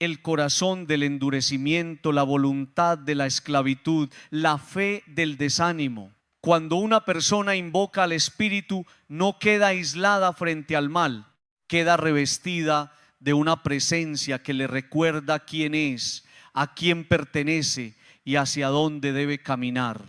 el corazón del endurecimiento, la voluntad de la esclavitud, la fe del desánimo. Cuando una persona invoca al Espíritu, no queda aislada frente al mal, queda revestida de una presencia que le recuerda quién es, a quién pertenece y hacia dónde debe caminar.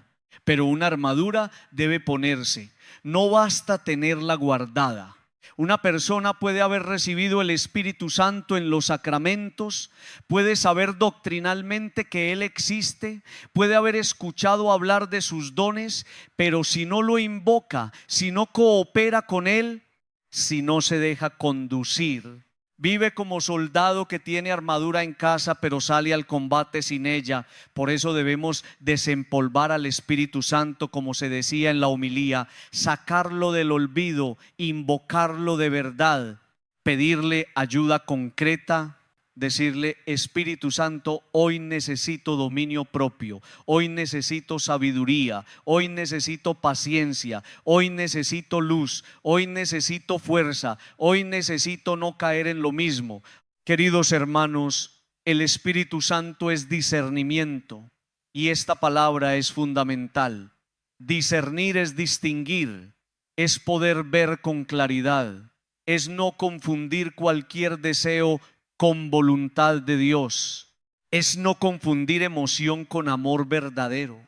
Pero una armadura debe ponerse. No basta tenerla guardada. Una persona puede haber recibido el Espíritu Santo en los sacramentos, puede saber doctrinalmente que Él existe, puede haber escuchado hablar de sus dones, pero si no lo invoca, si no coopera con Él, si no se deja conducir, vive como soldado que tiene armadura en casa pero sale al combate sin ella. Por eso debemos desempolvar al Espíritu Santo, como se decía en la homilía, sacarlo del olvido, invocarlo de verdad, pedirle ayuda concreta, decirle: Espíritu Santo, hoy necesito dominio propio, hoy necesito sabiduría, hoy necesito paciencia, hoy necesito luz, hoy necesito fuerza, hoy necesito no caer en lo mismo. Queridos hermanos, El Espíritu Santo es discernimiento y esta palabra es fundamental. Discernir es distinguir, es poder ver con claridad, es no confundir cualquier deseo con voluntad de Dios, es no confundir emoción con amor verdadero,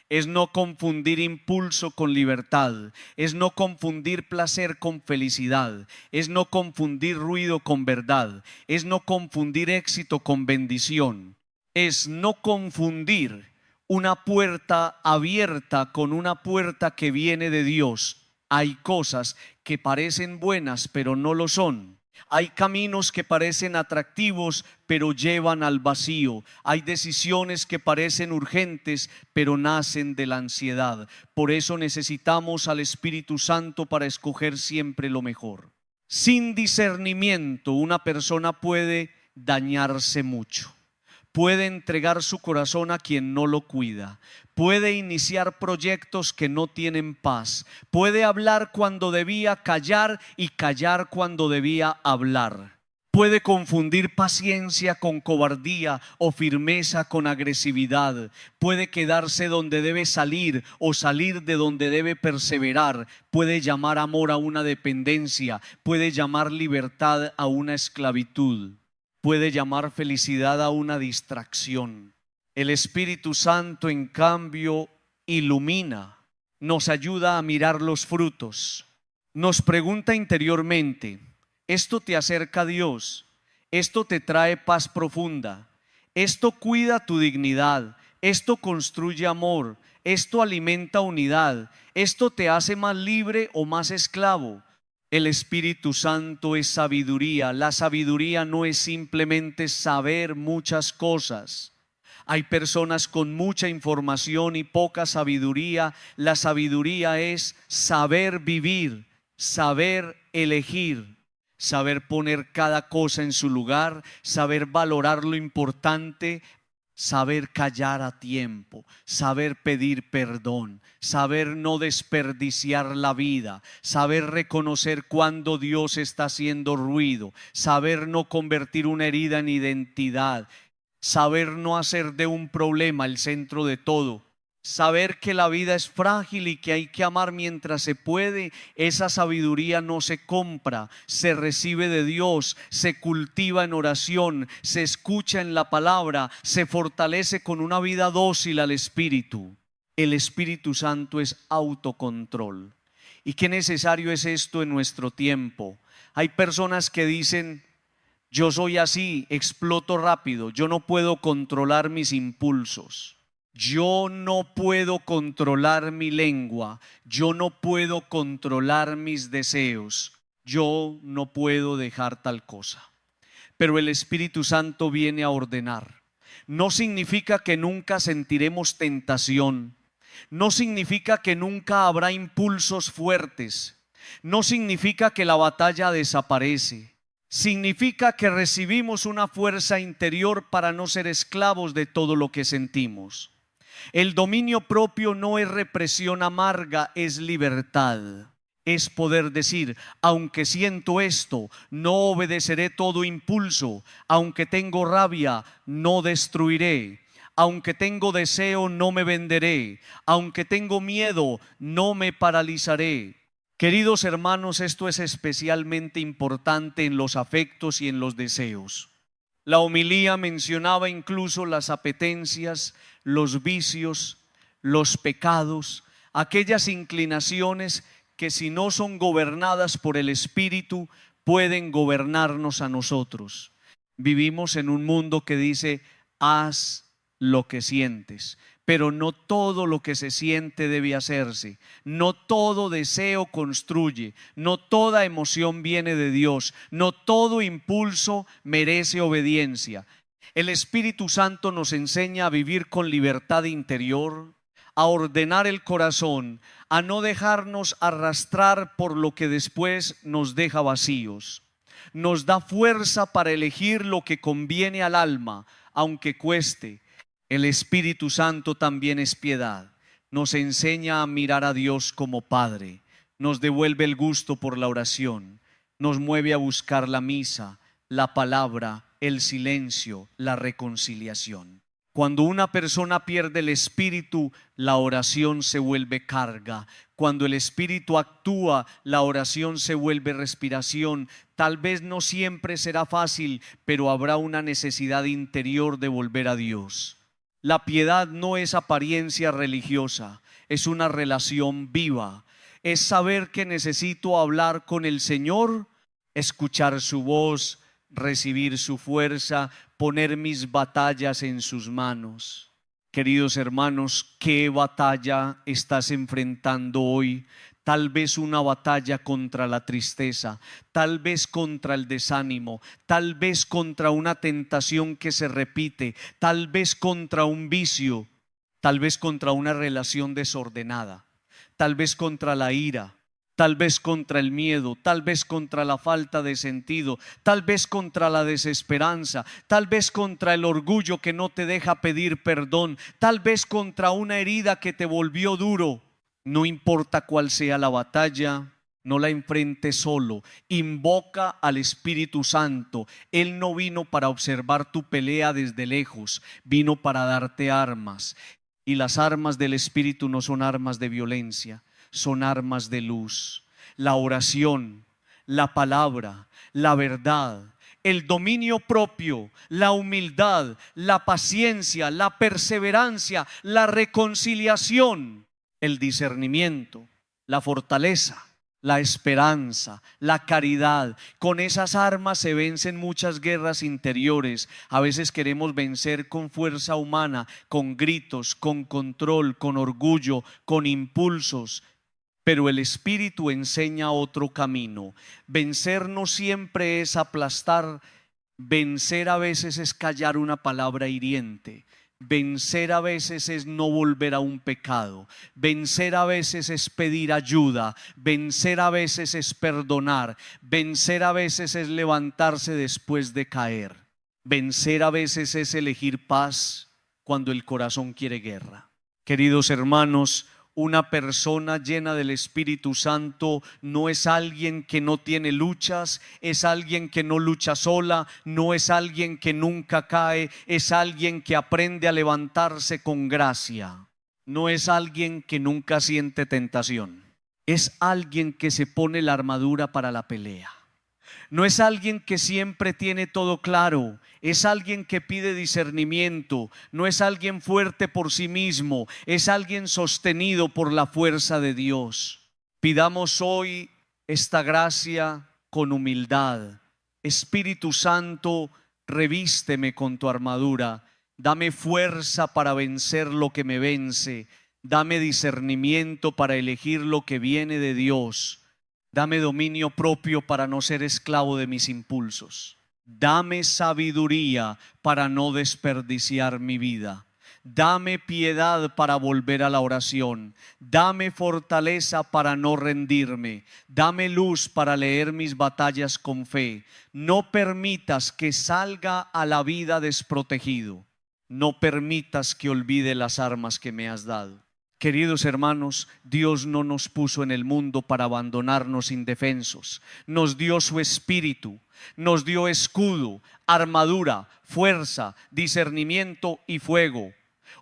es no confundir impulso con libertad, es no confundir placer con felicidad, es no confundir ruido con verdad, es no confundir éxito con bendición, es no confundir una puerta abierta con una puerta que viene de Dios. Hay cosas que parecen buenas pero no lo son. Hay caminos que parecen atractivos, pero llevan al vacío. Hay decisiones que parecen urgentes, pero nacen de la ansiedad. Por eso necesitamos al Espíritu Santo para escoger siempre lo mejor. Sin discernimiento, una persona puede dañarse mucho. Puede entregar su corazón a quien no lo cuida, puede iniciar proyectos que no tienen paz, puede hablar cuando debía callar y callar cuando debía hablar. Puede confundir paciencia con cobardía o firmeza con agresividad. Puede quedarse donde debe salir o salir de donde debe perseverar. Puede llamar amor a una dependencia, puede llamar libertad a una esclavitud. Puede llamar felicidad a una distracción. El Espíritu Santo, en cambio, ilumina, nos ayuda a mirar los frutos. Nos pregunta interiormente: ¿esto te acerca a Dios? ¿Esto te trae paz profunda? ¿Esto cuida tu dignidad? ¿Esto construye amor? ¿Esto alimenta unidad? ¿Esto te hace más libre o más esclavo? El Espíritu Santo es sabiduría. La sabiduría no es simplemente saber muchas cosas. Hay personas con mucha información y poca sabiduría. La sabiduría es saber vivir, saber elegir, saber poner cada cosa en su lugar, saber valorar lo importante, saber callar a tiempo, saber pedir perdón, saber no desperdiciar la vida, saber reconocer cuando Dios está haciendo ruido, saber no convertir una herida en identidad, saber no hacer de un problema el centro de todo. Saber que la vida es frágil y que hay que amar mientras se puede. Esa sabiduría no se compra, se recibe de Dios, se cultiva en oración, se escucha en la palabra, se fortalece con una vida dócil al Espíritu. El Espíritu Santo es autocontrol. ¿Y qué necesario es esto en nuestro tiempo? Hay personas que dicen: yo soy así, exploto rápido, yo no puedo controlar mis impulsos. Yo no puedo controlar mi lengua, yo no puedo controlar mis deseos, yo no puedo dejar tal cosa. Pero el Espíritu Santo viene a ordenar. No significa que nunca sentiremos tentación, no significa que nunca habrá impulsos fuertes, no significa que la batalla desaparece. Significa que recibimos una fuerza interior para no ser esclavos de todo lo que sentimos. El dominio propio no es represión amarga, es libertad. Es poder decir: aunque siento esto, no obedeceré todo impulso. Aunque tengo rabia, no destruiré. Aunque tengo deseo, no me venderé. Aunque tengo miedo, no me paralizaré. Queridos hermanos, esto es especialmente importante en los afectos y en los deseos. La homilía mencionaba incluso las apetencias, los vicios, los pecados, aquellas inclinaciones que, si no son gobernadas por el Espíritu, pueden gobernarnos a nosotros. Vivimos en un mundo que dice: haz lo que sientes. Pero no todo lo que se siente debe hacerse. No todo deseo construye. No toda emoción viene de Dios. No todo impulso merece obediencia. El Espíritu Santo nos enseña a vivir con libertad interior, a ordenar el corazón, a no dejarnos arrastrar por lo que después nos deja vacíos. Nos da fuerza para elegir lo que conviene al alma, aunque cueste. El Espíritu Santo también es piedad. Nos enseña a mirar a Dios como Padre. Nos devuelve el gusto por la oración. Nos mueve a buscar la misa. la palabra, el silencio, la reconciliación. Cuando una persona pierde el espíritu, la oración se vuelve carga. Cuando el espíritu actúa, la oración se vuelve respiración. Tal vez no siempre será fácil, pero habrá una necesidad interior de volver a Dios. La piedad no es apariencia religiosa, es una relación viva. Es saber que necesito hablar con el Señor, escuchar su voz, recibir su fuerza, poner mis batallas en sus manos. Queridos hermanos, ¿qué batalla estás enfrentando hoy? Tal vez una batalla contra la tristeza, tal vez contra el desánimo, tal vez contra una tentación que se repite, tal vez contra un vicio, tal vez contra una relación desordenada, tal vez contra la ira, tal vez contra el miedo, tal vez contra la falta de sentido, tal vez contra la desesperanza, tal vez contra el orgullo que no te deja pedir perdón, tal vez contra una herida que te volvió duro. No importa cuál sea la batalla, no la enfrentes solo, invoca al Espíritu Santo. Él no vino para observar tu pelea desde lejos, vino para darte armas. Y las armas del Espíritu no son armas de violencia, son armas de luz. La oración, la palabra, la verdad, el dominio propio, la humildad, la paciencia, la perseverancia, la reconciliación, el discernimiento, la fortaleza, la esperanza, la caridad. Con esas armas se vencen muchas guerras interiores. A veces queremos vencer con fuerza humana, con gritos, con control, con orgullo, con impulsos. Pero el Espíritu enseña otro camino. Vencer no siempre es aplastar. Vencer a veces es callar una palabra hiriente. Vencer a veces es no volver a un pecado. Vencer a veces es pedir ayuda. Vencer a veces es perdonar. Vencer a veces es levantarse después de caer. Vencer a veces es elegir paz cuando el corazón quiere guerra. Queridos hermanos, una persona llena del Espíritu Santo no es alguien que no tiene luchas, es alguien que no lucha sola, no es alguien que nunca cae, es alguien que aprende a levantarse con gracia. No es alguien que nunca siente tentación, es alguien que se pone la armadura para la pelea. No es alguien que siempre tiene todo claro, es alguien que pide discernimiento. No es alguien fuerte por sí mismo, es alguien sostenido por la fuerza de Dios. Pidamos hoy esta gracia con humildad. Espíritu Santo, revísteme con tu armadura. Dame fuerza para vencer lo que me vence. Dame discernimiento para elegir lo que viene de Dios. Dame dominio propio para no ser esclavo de mis impulsos. Dame sabiduría para no desperdiciar mi vida. Dame piedad para volver a la oración. Dame fortaleza para no rendirme. Dame luz para leer mis batallas con fe. No permitas que salga a la vida desprotegido. No permitas que olvide las armas que me has dado. Queridos hermanos, Dios no nos puso en el mundo para abandonarnos indefensos. Nos dio su Espíritu, nos dio escudo, armadura, fuerza, discernimiento y fuego.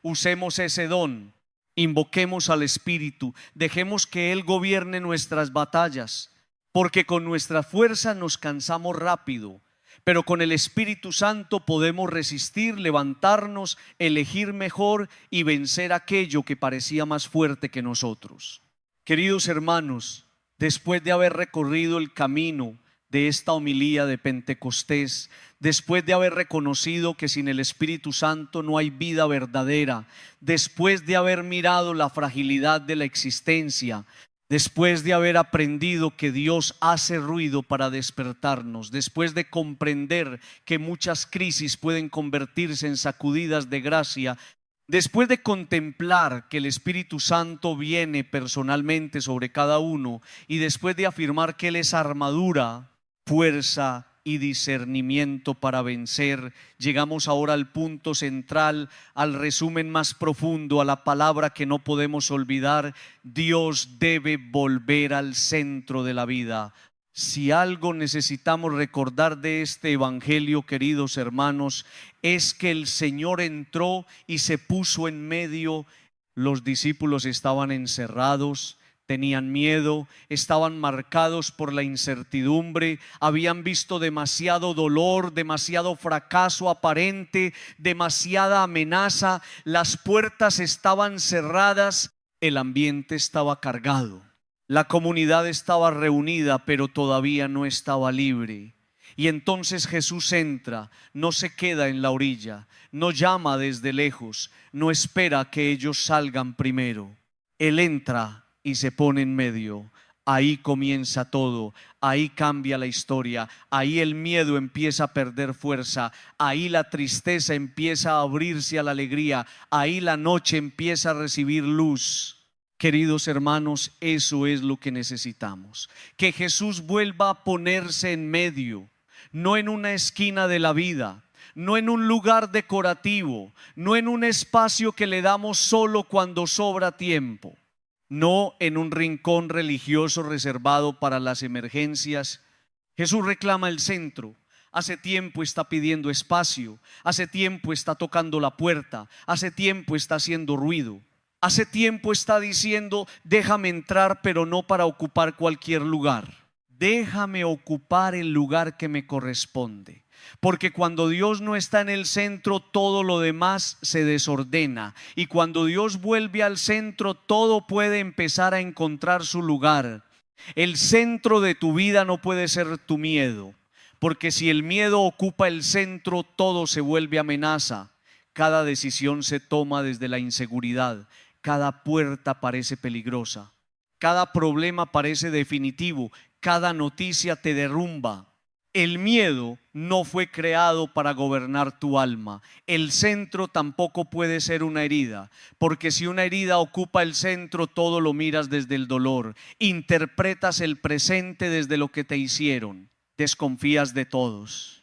Usemos ese don, invoquemos al Espíritu, dejemos que Él gobierne nuestras batallas, porque con nuestra fuerza nos cansamos rápido. Pero con el Espíritu Santo podemos resistir, levantarnos, elegir mejor y vencer aquello que parecía más fuerte que nosotros. Queridos hermanos, después de haber recorrido el camino de esta homilía de Pentecostés, después de haber reconocido que sin el Espíritu Santo no hay vida verdadera, después de haber mirado la fragilidad de la existencia, después de haber aprendido que Dios hace ruido para despertarnos, después de comprender que muchas crisis pueden convertirse en sacudidas de gracia, después de contemplar que el Espíritu Santo viene personalmente sobre cada uno y después de afirmar que Él es armadura, fuerza y discernimiento para vencer, llegamos ahora al punto central, al resumen más profundo, a la palabra que no podemos olvidar. Dios debe volver al centro de la vida. Si algo necesitamos recordar de este evangelio, queridos hermanos, es que el Señor entró y se puso en medio. Los discípulos estaban encerrados, tenían miedo, estaban marcados por la incertidumbre, habían visto demasiado dolor, demasiado fracaso aparente, demasiada amenaza. Las puertas estaban cerradas, el ambiente estaba cargado. La comunidad estaba reunida, pero todavía no estaba libre. Y entonces Jesús entra, no se queda en la orilla, no llama desde lejos, no espera que ellos salgan primero. Él entra y se pone en medio. Ahí comienza todo, ahí cambia la historia, ahí el miedo empieza a perder fuerza, ahí la tristeza empieza a abrirse a la alegría, ahí la noche empieza a recibir luz. Queridos hermanos, eso es lo que necesitamos, que Jesús vuelva a ponerse en medio, no en una esquina de la vida, no en un lugar decorativo, no en un espacio que le damos solo cuando sobra tiempo, no en un rincón religioso reservado para las emergencias. Jesús reclama el centro. Hace tiempo está pidiendo espacio, hace tiempo está tocando la puerta, hace tiempo está haciendo ruido. Hace tiempo está diciendo: déjame entrar, pero no para ocupar cualquier lugar. Déjame ocupar el lugar que me corresponde. Porque cuando Dios no está en el centro, todo lo demás se desordena. Y cuando Dios vuelve al centro, todo puede empezar a encontrar su lugar. El centro de tu vida no puede ser tu miedo. Porque si el miedo ocupa el centro, todo se vuelve amenaza. Cada decisión se toma desde la inseguridad. Cada puerta parece peligrosa, cada problema parece definitivo, cada noticia te derrumba. El miedo no fue creado para gobernar tu alma. El centro tampoco puede ser una herida, porque si una herida ocupa el centro, todo lo miras desde el dolor. Interpretas el presente desde lo que te hicieron. Desconfías de todos.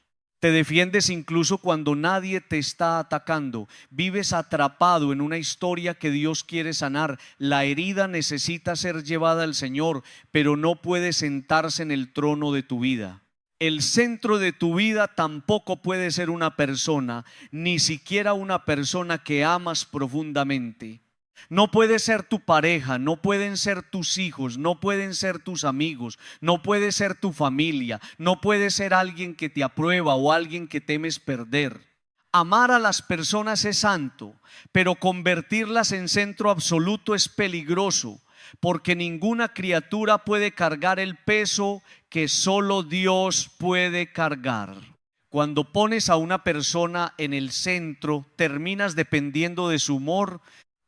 Te defiendes incluso cuando nadie te está atacando. Vives atrapado en una historia que Dios quiere sanar. La herida necesita ser llevada al Señor, pero no puede sentarse en el trono de tu vida. El centro de tu vida tampoco puede ser una persona, ni siquiera una persona que amas profundamente. No puede ser tu pareja, no pueden ser tus hijos, no pueden ser tus amigos, no puede ser tu familia, no puede ser alguien que te aprueba o alguien que temes perder. Amar a las personas es santo, pero convertirlas en centro absoluto es peligroso, porque ninguna criatura puede cargar el peso que solo Dios puede cargar. Cuando pones a una persona en el centro, terminas dependiendo de su humor,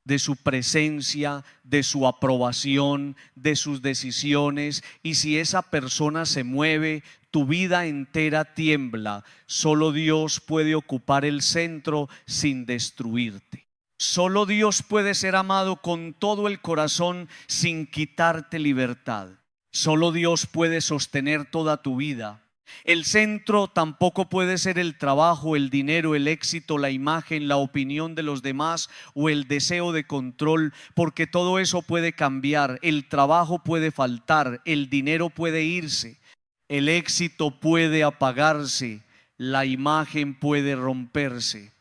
de su presencia, de su aprobación, de sus decisiones. Y si esa persona se mueve, tu vida entera tiembla. Solo Dios puede ocupar el centro sin destruirte. Solo Dios puede ser amado con todo el corazón sin quitarte libertad. Solo Dios puede sostener toda tu vida. El centro tampoco puede ser el trabajo, el dinero, el éxito, la imagen, la opinión de los demás o el deseo de control, porque todo eso puede cambiar. El trabajo puede faltar, el dinero puede irse, el éxito puede apagarse, la imagen puede romperse,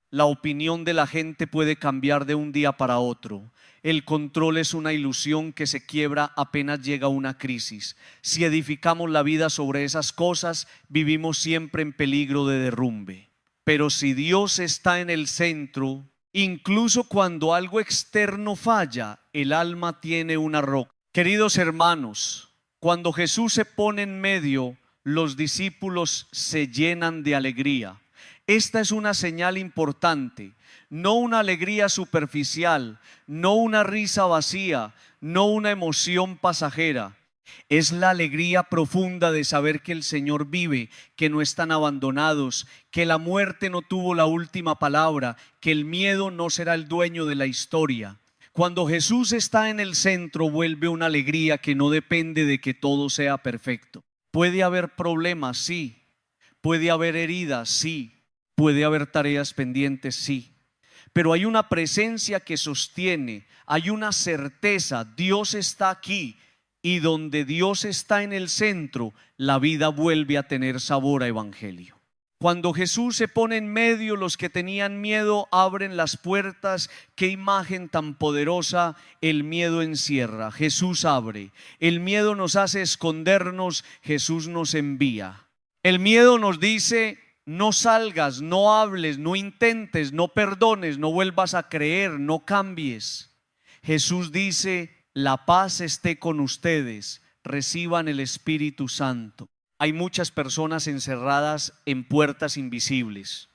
la opinión de la gente puede cambiar de un día para otro. El control es una ilusión que se quiebra apenas llega una crisis. Si edificamos la vida sobre esas cosas, vivimos siempre en peligro de derrumbe. Pero si Dios está en el centro, incluso cuando algo externo falla, el alma tiene una roca. Queridos hermanos, cuando Jesús se pone en medio, los discípulos se llenan de alegría. Esta es una señal importante. No una alegría superficial, no una risa vacía, no una emoción pasajera. Es la alegría profunda de saber que el Señor vive, que no están abandonados, que la muerte no tuvo la última palabra, que el miedo no será el dueño de la historia. Cuando Jesús está en el centro, vuelve una alegría que no depende de que todo sea perfecto. Puede haber problemas, sí. Puede haber heridas, sí. Puede haber tareas pendientes, sí. Pero hay una presencia que sostiene, hay una certeza, Dios está aquí Y donde Dios está en el centro, la vida vuelve a tener sabor a evangelio. Cuando Jesús se pone en medio, los que tenían miedo abren las puertas. Qué imagen tan poderosa. El miedo encierra, Jesús abre. El miedo nos hace escondernos, Jesús nos envía. El miedo nos dice: no salgas, no hables, no intentes, no perdones, no vuelvas a creer, no cambies. Jesús dice: la paz esté con ustedes, reciban el Espíritu Santo. Hay muchas personas encerradas en puertas invisibles,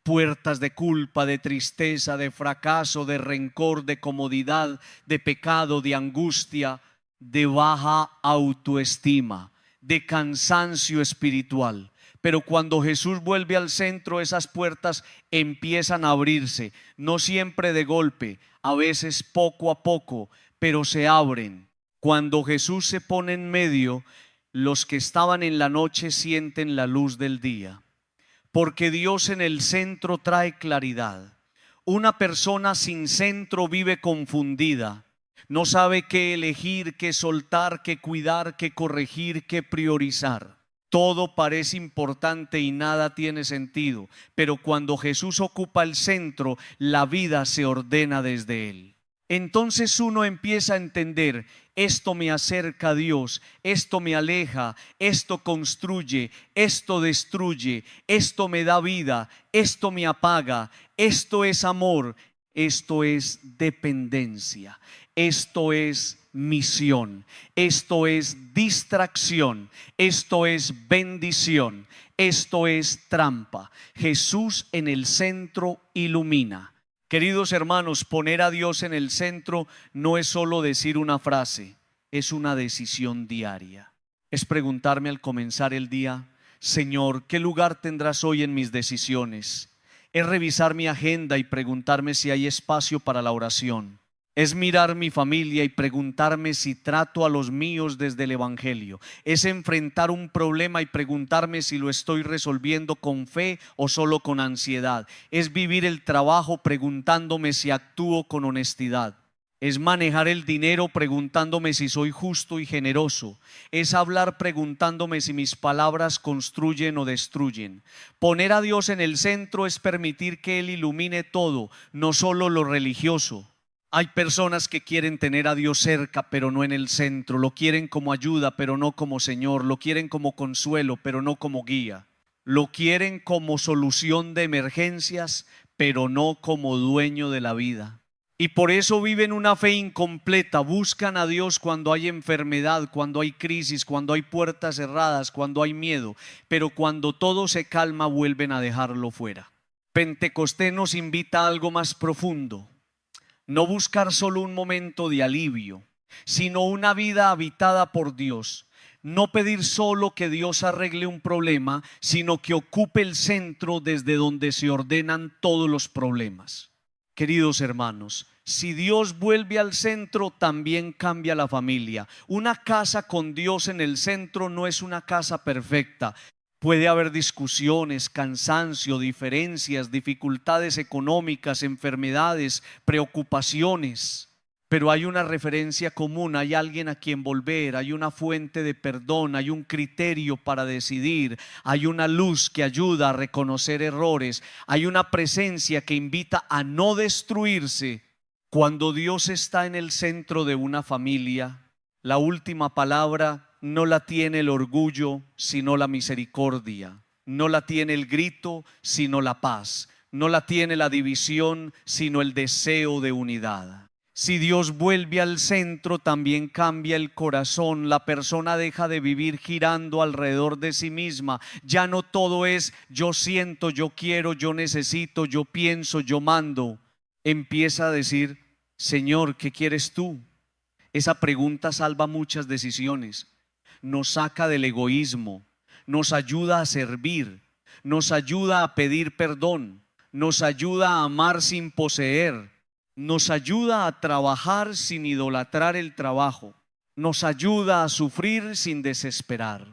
puertas de culpa, de tristeza, de fracaso, de rencor, de comodidad, de pecado, de angustia, de baja autoestima, de cansancio espiritual. Pero cuando Jesús vuelve al centro, esas puertas empiezan a abrirse, no siempre de golpe, a veces poco a poco, pero se abren. Cuando Jesús se pone en medio, los que estaban en la noche sienten la luz del día, porque Dios en el centro trae claridad. Una persona sin centro vive confundida, no sabe qué elegir, qué soltar, qué cuidar, qué corregir, qué priorizar. Todo parece importante y nada tiene sentido, pero cuando Jesús ocupa el centro, la vida se ordena desde Él. Entonces uno empieza a entender: esto me acerca a Dios, esto me aleja, esto construye, esto destruye, esto me da vida, esto me apaga, esto es amor, esto es dependencia, esto es misión, esto es distracción, esto es bendición, esto es trampa. Jesús en el centro ilumina. Queridos hermanos, poner a Dios en el centro no es solo decir una frase, es una decisión diaria. Es preguntarme al comenzar el día: Señor, ¿qué lugar tendrás hoy en mis decisiones? Es revisar mi agenda y preguntarme si hay espacio para la oración. Es mirar mi familia y preguntarme si trato a los míos desde el evangelio. Es enfrentar un problema y preguntarme si lo estoy resolviendo con fe o solo con ansiedad. Es vivir el trabajo preguntándome si actúo con honestidad. Es manejar el dinero preguntándome si soy justo y generoso. Es hablar preguntándome si mis palabras construyen o destruyen. Poner a Dios en el centro es permitir que Él ilumine todo, no solo lo religioso. Hay personas que quieren tener a Dios cerca, pero no en el centro. Lo quieren como ayuda, pero no como Señor. Lo quieren como consuelo, pero no como guía. Lo quieren como solución de emergencias, pero no como dueño de la vida. Y por eso viven una fe incompleta. Buscan a Dios cuando hay enfermedad, cuando hay crisis, cuando hay puertas cerradas, cuando hay miedo. Pero cuando todo se calma, vuelven a dejarlo fuera. Pentecostés nos invita a algo más profundo. No buscar solo un momento de alivio, sino una vida habitada por Dios. No pedir solo que Dios arregle un problema, sino que ocupe el centro desde donde se ordenan todos los problemas. Queridos hermanos, si Dios vuelve al centro, también cambia la familia. Una casa con Dios en el centro no es una casa perfecta. Puede haber discusiones, cansancio, diferencias, dificultades económicas, enfermedades, preocupaciones. Pero hay una referencia común, hay alguien a quien volver, hay una fuente de perdón, hay un criterio para decidir, hay una luz que ayuda a reconocer errores, hay una presencia que invita a no destruirse. Cuando Dios está en el centro de una familia, la última palabra no la tiene el orgullo, sino la misericordia. No la tiene el grito, sino la paz. No la tiene la división, sino el deseo de unidad. Si Dios vuelve al centro, también cambia el corazón. La persona deja de vivir girando alrededor de sí misma. Ya no todo es yo siento, yo quiero, yo necesito, yo pienso, yo mando. Empieza a decir: Señor, ¿qué quieres tú? Esa pregunta salva muchas decisiones. Nos saca del egoísmo, nos ayuda a servir, nos ayuda a pedir perdón, nos ayuda a amar sin poseer, nos ayuda a trabajar sin idolatrar el trabajo, nos ayuda a sufrir sin desesperar,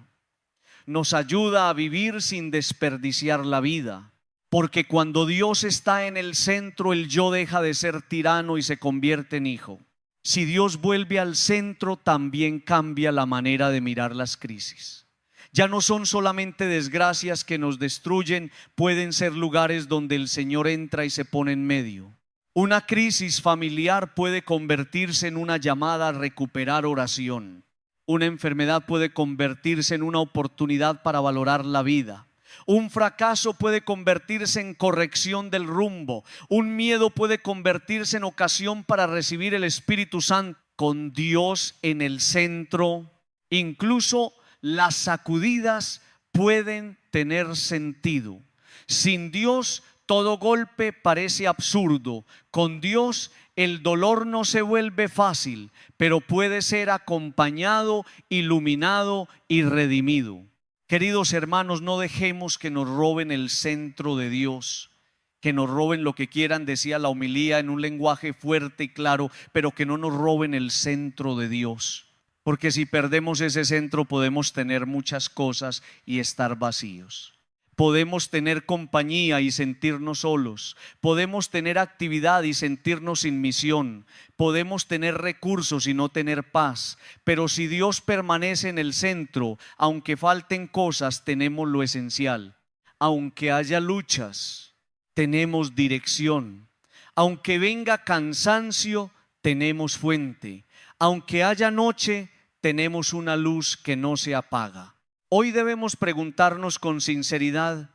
nos ayuda a vivir sin desperdiciar la vida. Porque cuando Dios está en el centro, el yo deja de ser tirano y se convierte en hijo. Si Dios vuelve al centro, también cambia la manera de mirar las crisis. Ya no son solamente desgracias que nos destruyen, pueden ser lugares donde el Señor entra y se pone en medio. Una crisis familiar puede convertirse en una llamada a recuperar oración. Una enfermedad puede convertirse en una oportunidad para valorar la vida. Un fracaso puede convertirse en corrección del rumbo. Un miedo puede convertirse en ocasión para recibir el Espíritu Santo. Con Dios en el centro, incluso las sacudidas pueden tener sentido. Sin Dios, todo golpe parece absurdo. Con Dios, el dolor no se vuelve fácil, pero puede ser acompañado, iluminado y redimido. Queridos hermanos, no dejemos que nos roben el centro de Dios, que nos roben lo que quieran, decía la homilía en un lenguaje fuerte y claro, pero que no nos roben el centro de Dios. Porque si perdemos ese centro podemos tener muchas cosas y estar vacíos. Podemos tener compañía y sentirnos solos. Podemos tener actividad y sentirnos sin misión. Podemos tener recursos y no tener paz. Pero si Dios permanece en el centro, aunque falten cosas, tenemos lo esencial. Aunque haya luchas, tenemos dirección. Aunque venga cansancio, tenemos fuente. Aunque haya noche, tenemos una luz que no se apaga. Hoy debemos preguntarnos con sinceridad,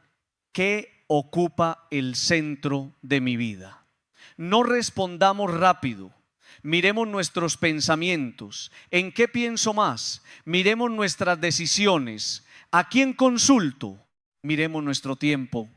¿qué ocupa el centro de mi vida? No respondamos rápido, miremos nuestros pensamientos, ¿en qué pienso más? Miremos nuestras decisiones, ¿a quién consulto? Miremos nuestro tiempo,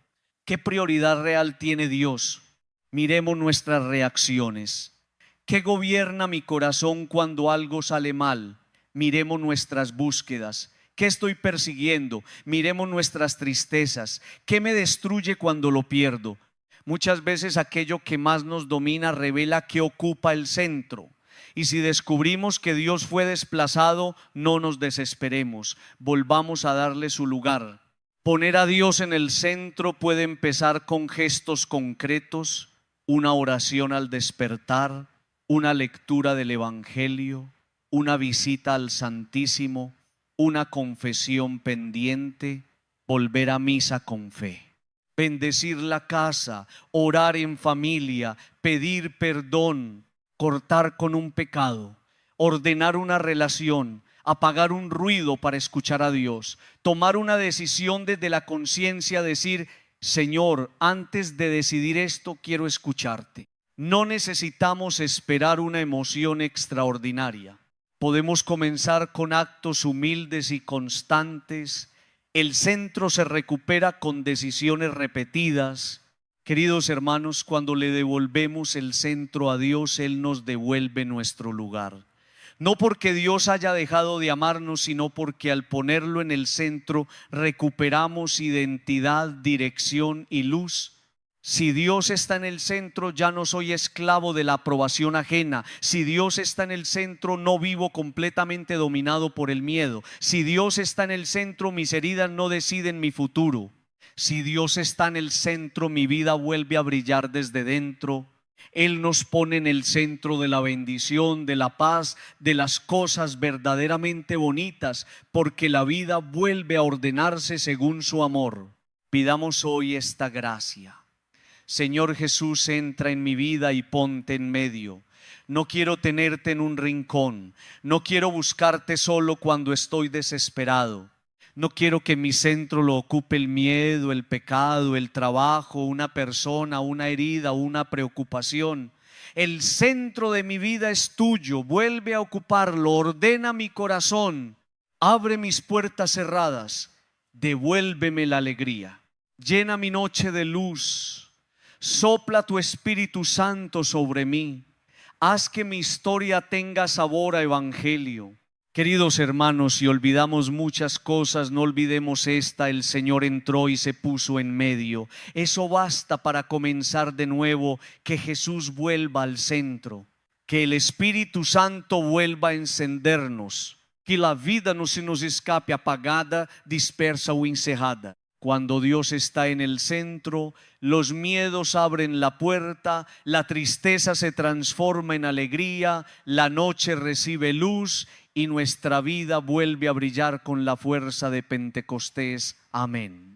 ¿qué prioridad real tiene Dios? Miremos nuestras reacciones, ¿qué gobierna mi corazón cuando algo sale mal? Miremos nuestras búsquedas. ¿Qué estoy persiguiendo? Miremos nuestras tristezas. ¿Qué me destruye cuando lo pierdo? Muchas veces aquello que más nos domina revela qué ocupa el centro. Y si descubrimos que Dios fue desplazado, no nos desesperemos. Volvamos a darle su lugar. Poner a Dios en el centro puede empezar con gestos concretos, una oración al despertar, una lectura del Evangelio, una visita al Santísimo, una confesión pendiente, volver a misa con fe, bendecir la casa, orar en familia, pedir perdón, cortar con un pecado, ordenar una relación, apagar un ruido para escuchar a Dios, tomar una decisión desde la conciencia, decir: Señor, antes de decidir esto quiero escucharte. No necesitamos esperar una emoción extraordinaria. Podemos comenzar con actos humildes y constantes. El centro se recupera con decisiones repetidas. Queridos hermanos, cuando le devolvemos el centro a Dios, Él nos devuelve nuestro lugar. No porque Dios haya dejado de amarnos, sino porque al ponerlo en el centro recuperamos identidad, dirección y luz. Si Dios está en el centro, ya no soy esclavo de la aprobación ajena. Si Dios está en el centro, no vivo completamente dominado por el miedo. Si Dios está en el centro, mis heridas no deciden mi futuro. Si Dios está en el centro, mi vida vuelve a brillar desde dentro. Él nos pone en el centro de la bendición, de la paz, de las cosas verdaderamente bonitas, porque la vida vuelve a ordenarse según su amor. Pidamos hoy esta gracia. Señor Jesús, entra en mi vida y ponte en medio. No quiero tenerte en un rincón. No quiero buscarte solo cuando estoy desesperado. No quiero que mi centro lo ocupe el miedo, el pecado, el trabajo, una persona, una herida, una preocupación. El centro de mi vida es tuyo. Vuelve a ocuparlo. Ordena mi corazón. Abre mis puertas cerradas. Devuélveme la alegría. Llena mi noche de luz. Sopla tu Espíritu Santo sobre mí. Haz que mi historia tenga sabor a evangelio. Queridos hermanos, si olvidamos muchas cosas, no olvidemos esta: el Señor entró y se puso en medio. Eso basta para comenzar de nuevo, que Jesús vuelva al centro, que el Espíritu Santo vuelva a encendernos, que la vida no se nos escape apagada, dispersa o encerrada. Cuando Dios está en el centro, los miedos abren la puerta, la tristeza se transforma en alegría, la noche recibe luz y nuestra vida vuelve a brillar con la fuerza de Pentecostés. Amén.